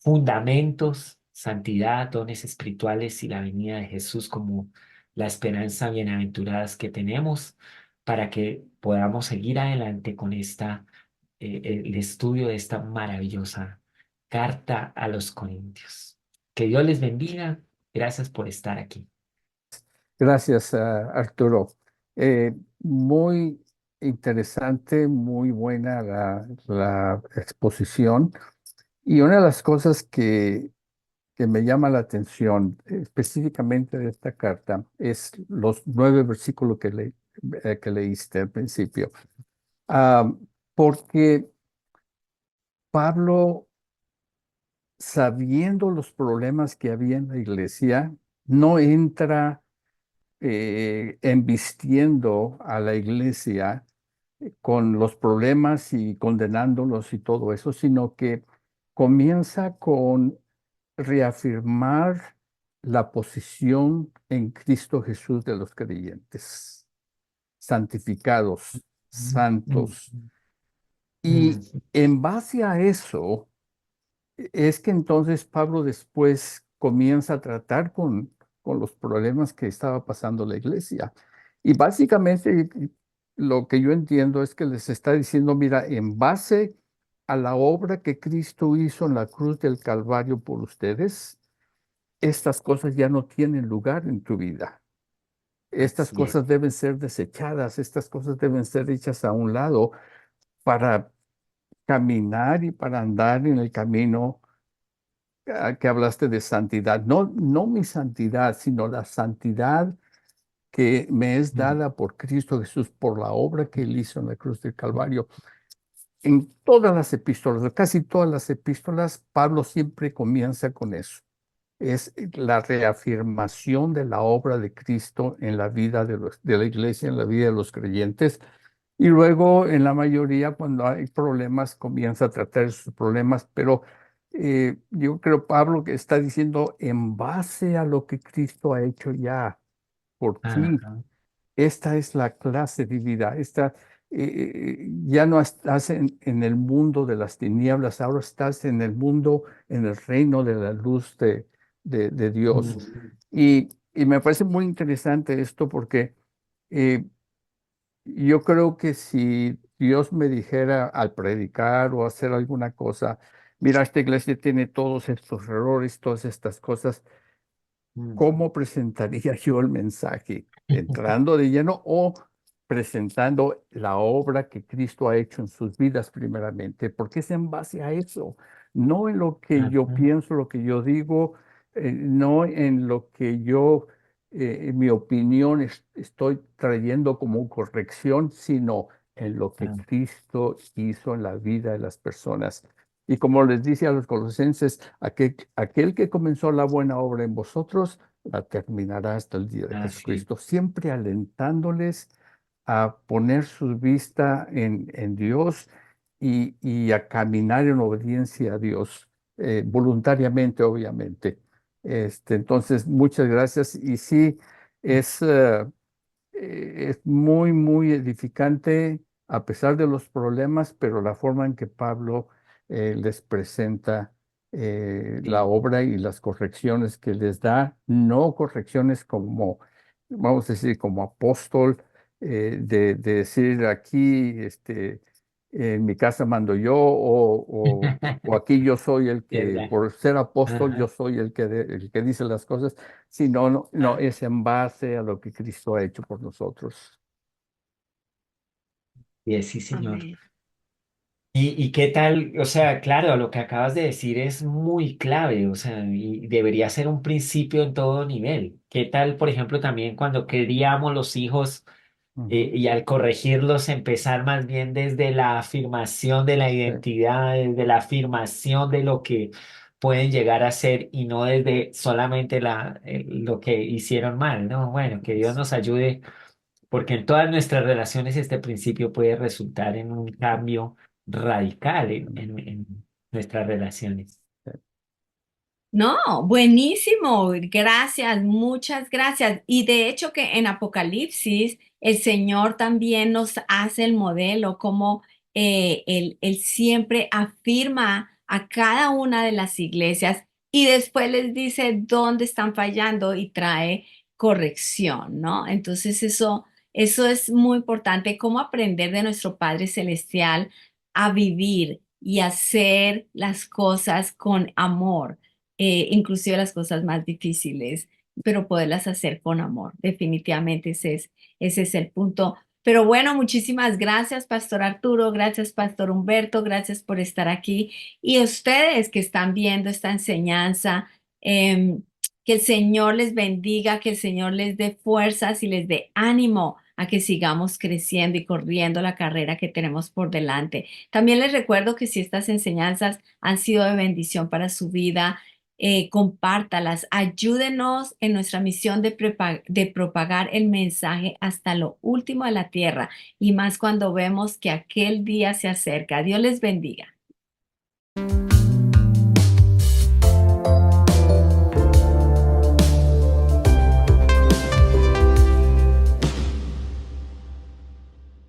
fundamentos, santidad, dones espirituales y la venida de Jesús como la esperanza bienaventuradas que tenemos para que podamos seguir adelante con el estudio de esta maravillosa carta a los Corintios. Que Dios les bendiga. Gracias por estar aquí. Gracias, Arturo. Muy interesante, muy buena la exposición. Y una de las cosas que me llama la atención específicamente de esta carta es los 9 versículos que leíste al principio. Ah, porque Pablo, sabiendo los problemas que había en la iglesia, no entra embistiendo a la iglesia con los problemas y condenándolos y todo eso, sino que comienza con reafirmar la posición en Cristo Jesús de los creyentes, santificados, Mm, santos. mm, Y en base a eso, es que entonces Pablo después comienza a tratar con los problemas que estaba pasando la iglesia. Y básicamente lo que yo entiendo es que les está diciendo, mira, en base a la obra que Cristo hizo en la cruz del Calvario por ustedes, estas cosas ya no tienen lugar en tu vida. Estas Así es. cosas deben ser desechadas, estas cosas deben ser hechas a un lado para caminar y para andar en el camino que hablaste de santidad. No, no mi santidad, sino la santidad que me es Mm, dada por Cristo Jesús, por la obra que Él hizo en la cruz del Calvario. En todas las epístolas, casi todas las epístolas, Pablo siempre comienza con eso. Es la reafirmación de la obra de Cristo en la vida de la iglesia, en la vida de los creyentes. Y luego, en la mayoría, cuando hay problemas, comienza a tratar esos problemas. Pero yo creo, Pablo, que está diciendo, en base a lo que Cristo ha hecho ya por ti, ajá, esta es la clase de vida. Ya no estás en el mundo de las tinieblas, ahora estás en el mundo, en el reino de la luz de Dios. mm, Y me parece muy interesante esto porque eh, yo creo que si Dios me dijera al predicar o hacer alguna cosa, mira, esta iglesia tiene todos estos errores, todas estas cosas, mm. ¿cómo presentaría yo el mensaje? ¿Entrando de lleno o presentando la obra que Cristo ha hecho en sus vidas primeramente? Porque es en base a eso, no en lo que yo Ajá, pienso, lo que yo digo, no en lo que yo, en mi opinión, estoy trayendo como corrección, sino en lo que ah, Cristo hizo en la vida de las personas. Y como les dice a los colosenses, aquel que comenzó la buena obra en vosotros, la terminará hasta el día de así. Jesucristo, siempre alentándoles a poner su vista en Dios y a caminar en obediencia a Dios, voluntariamente, obviamente. Entonces, muchas gracias. Y sí, es, es muy edificante a pesar de los problemas, pero la forma en que Pablo les presenta la Sí. obra y las correcciones que les da, no correcciones como vamos a decir, como apóstol, de decir aquí, en mi casa mando yo, o aquí yo soy el que, ¿Verdad? por ser apóstol, yo Ajá. soy el que dice las cosas, sino no, Ah, es en base a lo que Cristo ha hecho por nosotros. y sí, señor. Amén. Y qué tal? O sea, claro, lo que acabas de decir es muy clave, o sea, y debería ser un principio en todo nivel. ¿Qué tal, por ejemplo, también cuando criamos los hijos Ujú. y al corregirlos empezar más bien desde la afirmación de la Sí, identidad, desde la afirmación de lo que pueden llegar a ser y no desde solamente lo que hicieron mal, ¿no? Bueno, que Dios nos ayude porque en todas nuestras relaciones este principio puede resultar en un cambio radical en nuestras relaciones. sí. No, buenísimo. Gracias, muchas gracias. Y de hecho que en Apocalipsis el Señor también nos hace el modelo, como él siempre afirma a cada una de las iglesias y después les dice dónde están fallando y trae corrección, ¿no? Entonces eso es muy importante, cómo aprender de nuestro Padre Celestial a vivir y hacer las cosas con amor, inclusive las cosas más difíciles, pero poderlas hacer con amor. Definitivamente ese es el punto. Pero bueno, muchísimas gracias, Pastor Arturo, gracias, Pastor Humberto, gracias por estar aquí. Y ustedes que están viendo esta enseñanza, que el Señor les bendiga, que el Señor les dé fuerzas y les dé ánimo a que sigamos creciendo y corriendo la carrera que tenemos por delante. También les recuerdo que si estas enseñanzas han sido de bendición para su vida, compártalas, ayúdenos en nuestra misión de propagar el mensaje hasta lo último de la tierra y más cuando vemos que aquel día se acerca. Dios les bendiga.